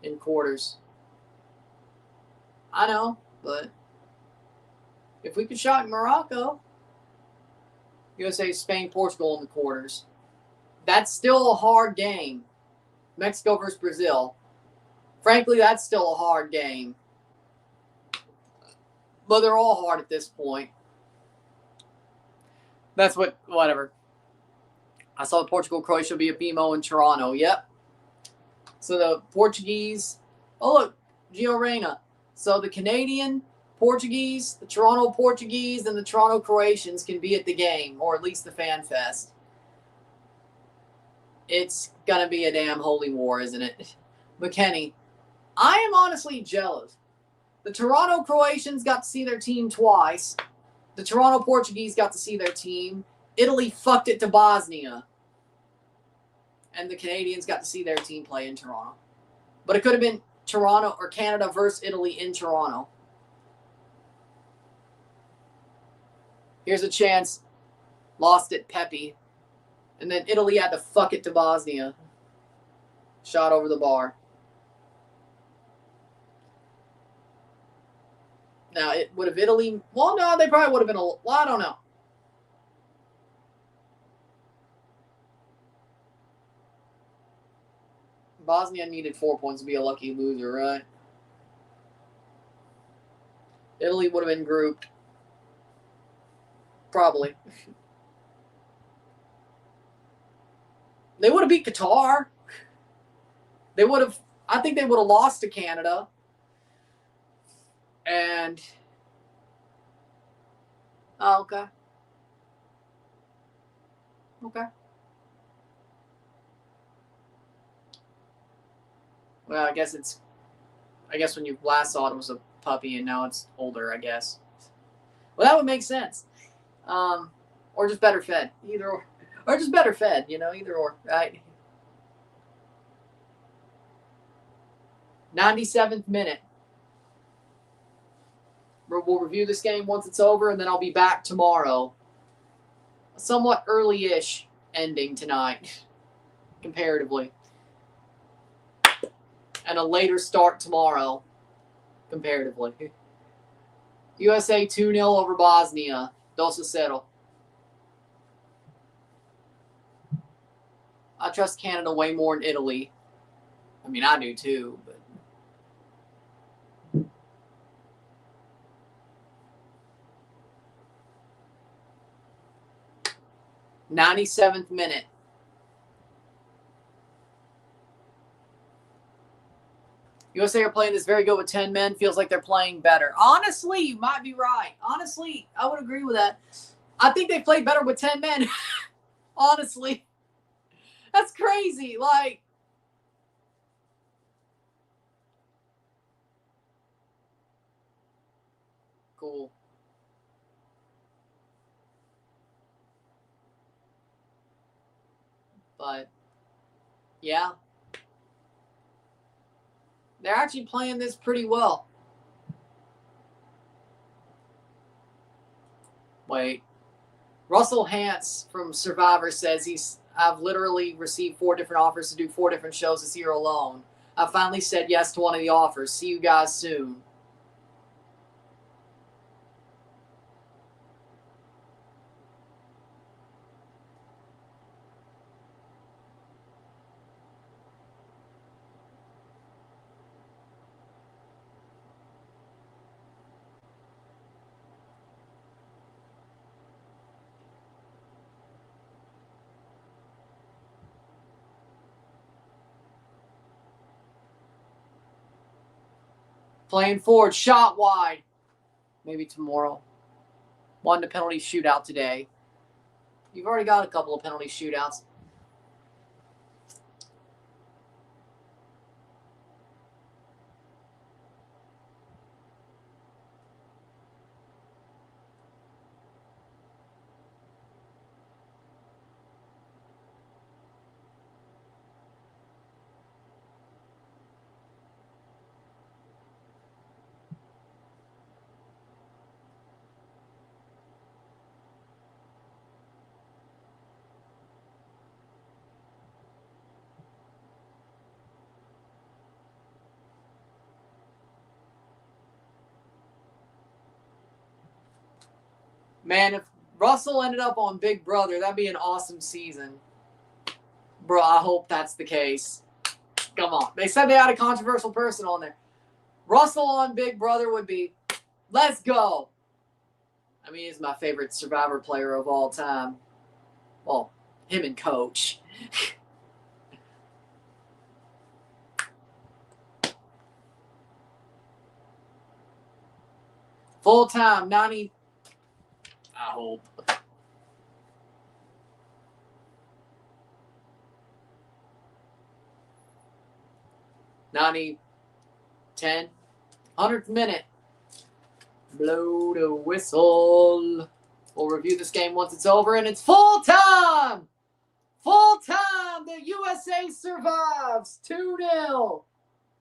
[SPEAKER 1] in quarters. I know, but if we could shock Morocco, USA, Spain, Portugal in the quarters. That's still a hard game. Mexico versus Brazil. Frankly, that's still a hard game. But they're all hard at this point. That's whatever. I saw Portugal-Croatia be a BMO in Toronto. Yep. So the Portuguese, oh look, Gio Reyna. So the Canadian Portuguese, the Toronto Portuguese, and the Toronto Croatians can be at the game, or at least the Fan Fest. It's going to be a damn holy war, isn't it? McKenny, I am honestly jealous. The Toronto Croatians got to see their team twice. The Toronto Portuguese got to see their team. Italy fucked it to Bosnia. And the Canadians got to see their team play in Toronto. But it could have been Toronto or Canada versus Italy in Toronto. Here's a chance. Lost it, Pepe. And then Italy had to fuck it to Bosnia. Shot over the bar. Now, it would have Italy... Well, no, they probably would have been a... Well, I don't know. Bosnia needed 4 points to be a lucky loser, right? Italy would have been grouped. Probably. They would have beat Qatar. They would have, I think they would have lost to Canada. And, oh, okay. Okay. Well, I guess when you last saw it, it was a puppy, and now it's older, I guess. Well, that would make sense. Or just better fed. Either or. Or just better fed, either or, right? 97th minute. We'll review this game once it's over, and then I'll be back tomorrow. A somewhat early-ish ending tonight, comparatively. And a later start tomorrow, comparatively. USA 2-0 over Bosnia. 2-0. I trust Canada way more than Italy. I mean, I do too, but 97th minute. USA are playing this very good with 10 men. Feels like they're playing better. Honestly, you might be right. Honestly, I would agree with that. I think they played better with 10 men. Honestly. That's crazy. Like, cool. But, yeah. They're actually playing this pretty well. Wait. Russell Hance from Survivor says I've literally received 4 different offers to do 4 different shows this year alone. I finally said yes to one of the offers. See you guys soon. Playing forward, shot wide. Maybe tomorrow. Won the penalty shootout today. You've already got a couple of penalty shootouts. Man, if Russell ended up on Big Brother, that'd be an awesome season. Bro, I hope that's the case. Come on. They said they had a controversial person on there. Russell on Big Brother would be, let's go. I mean, he's my favorite Survivor player of all time. Well, him and Coach. Full time, 90. I hope. $90, 10, 100th minute. Blow the whistle. We'll review this game once it's over, and it's full time. Full time. The USA survives 2-0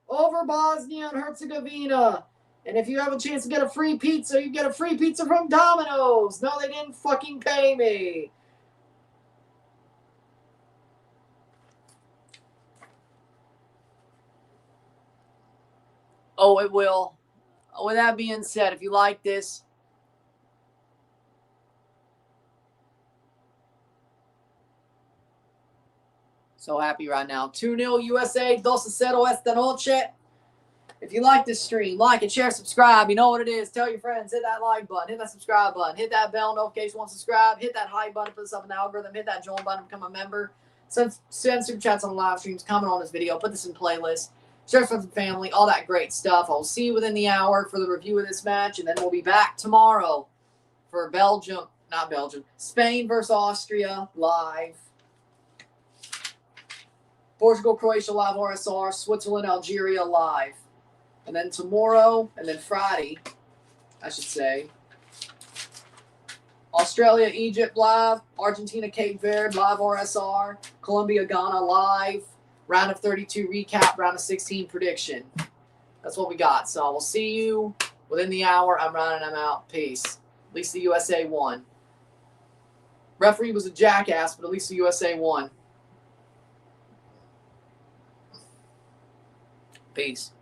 [SPEAKER 1] over Bosnia and Herzegovina. And if you have a chance to get a free pizza, you get a free pizza from Domino's. No, they didn't fucking pay me. Oh, it will. With that being said, if you like this, So happy right now. 2-0 USA, 2-0 esta noche. If you like this stream, like and share, subscribe. You know what it is. Tell your friends. Hit that like button. Hit that subscribe button. Hit that bell notification once subscribe. Hit that hype button. Put this up in the algorithm. Hit that join button. Become a member. Send super chats on live streams. Comment on this video. Put this in playlist. Share with friends and family. All that great stuff. I'll see you within the hour for the review of this match. And then we'll be back tomorrow for Spain versus Austria live. Portugal, Croatia live RSR. Switzerland, Algeria live. And then tomorrow, and then Friday, I should say, Australia, Egypt live, Argentina, Cape Verde live RSR, Colombia, Ghana live, round of 32 recap, round of 16 prediction. That's what we got. So we'll see you within the hour. I'm running. I'm out. Peace. At least the USA won. Referee was a jackass, but at least the USA won. Peace.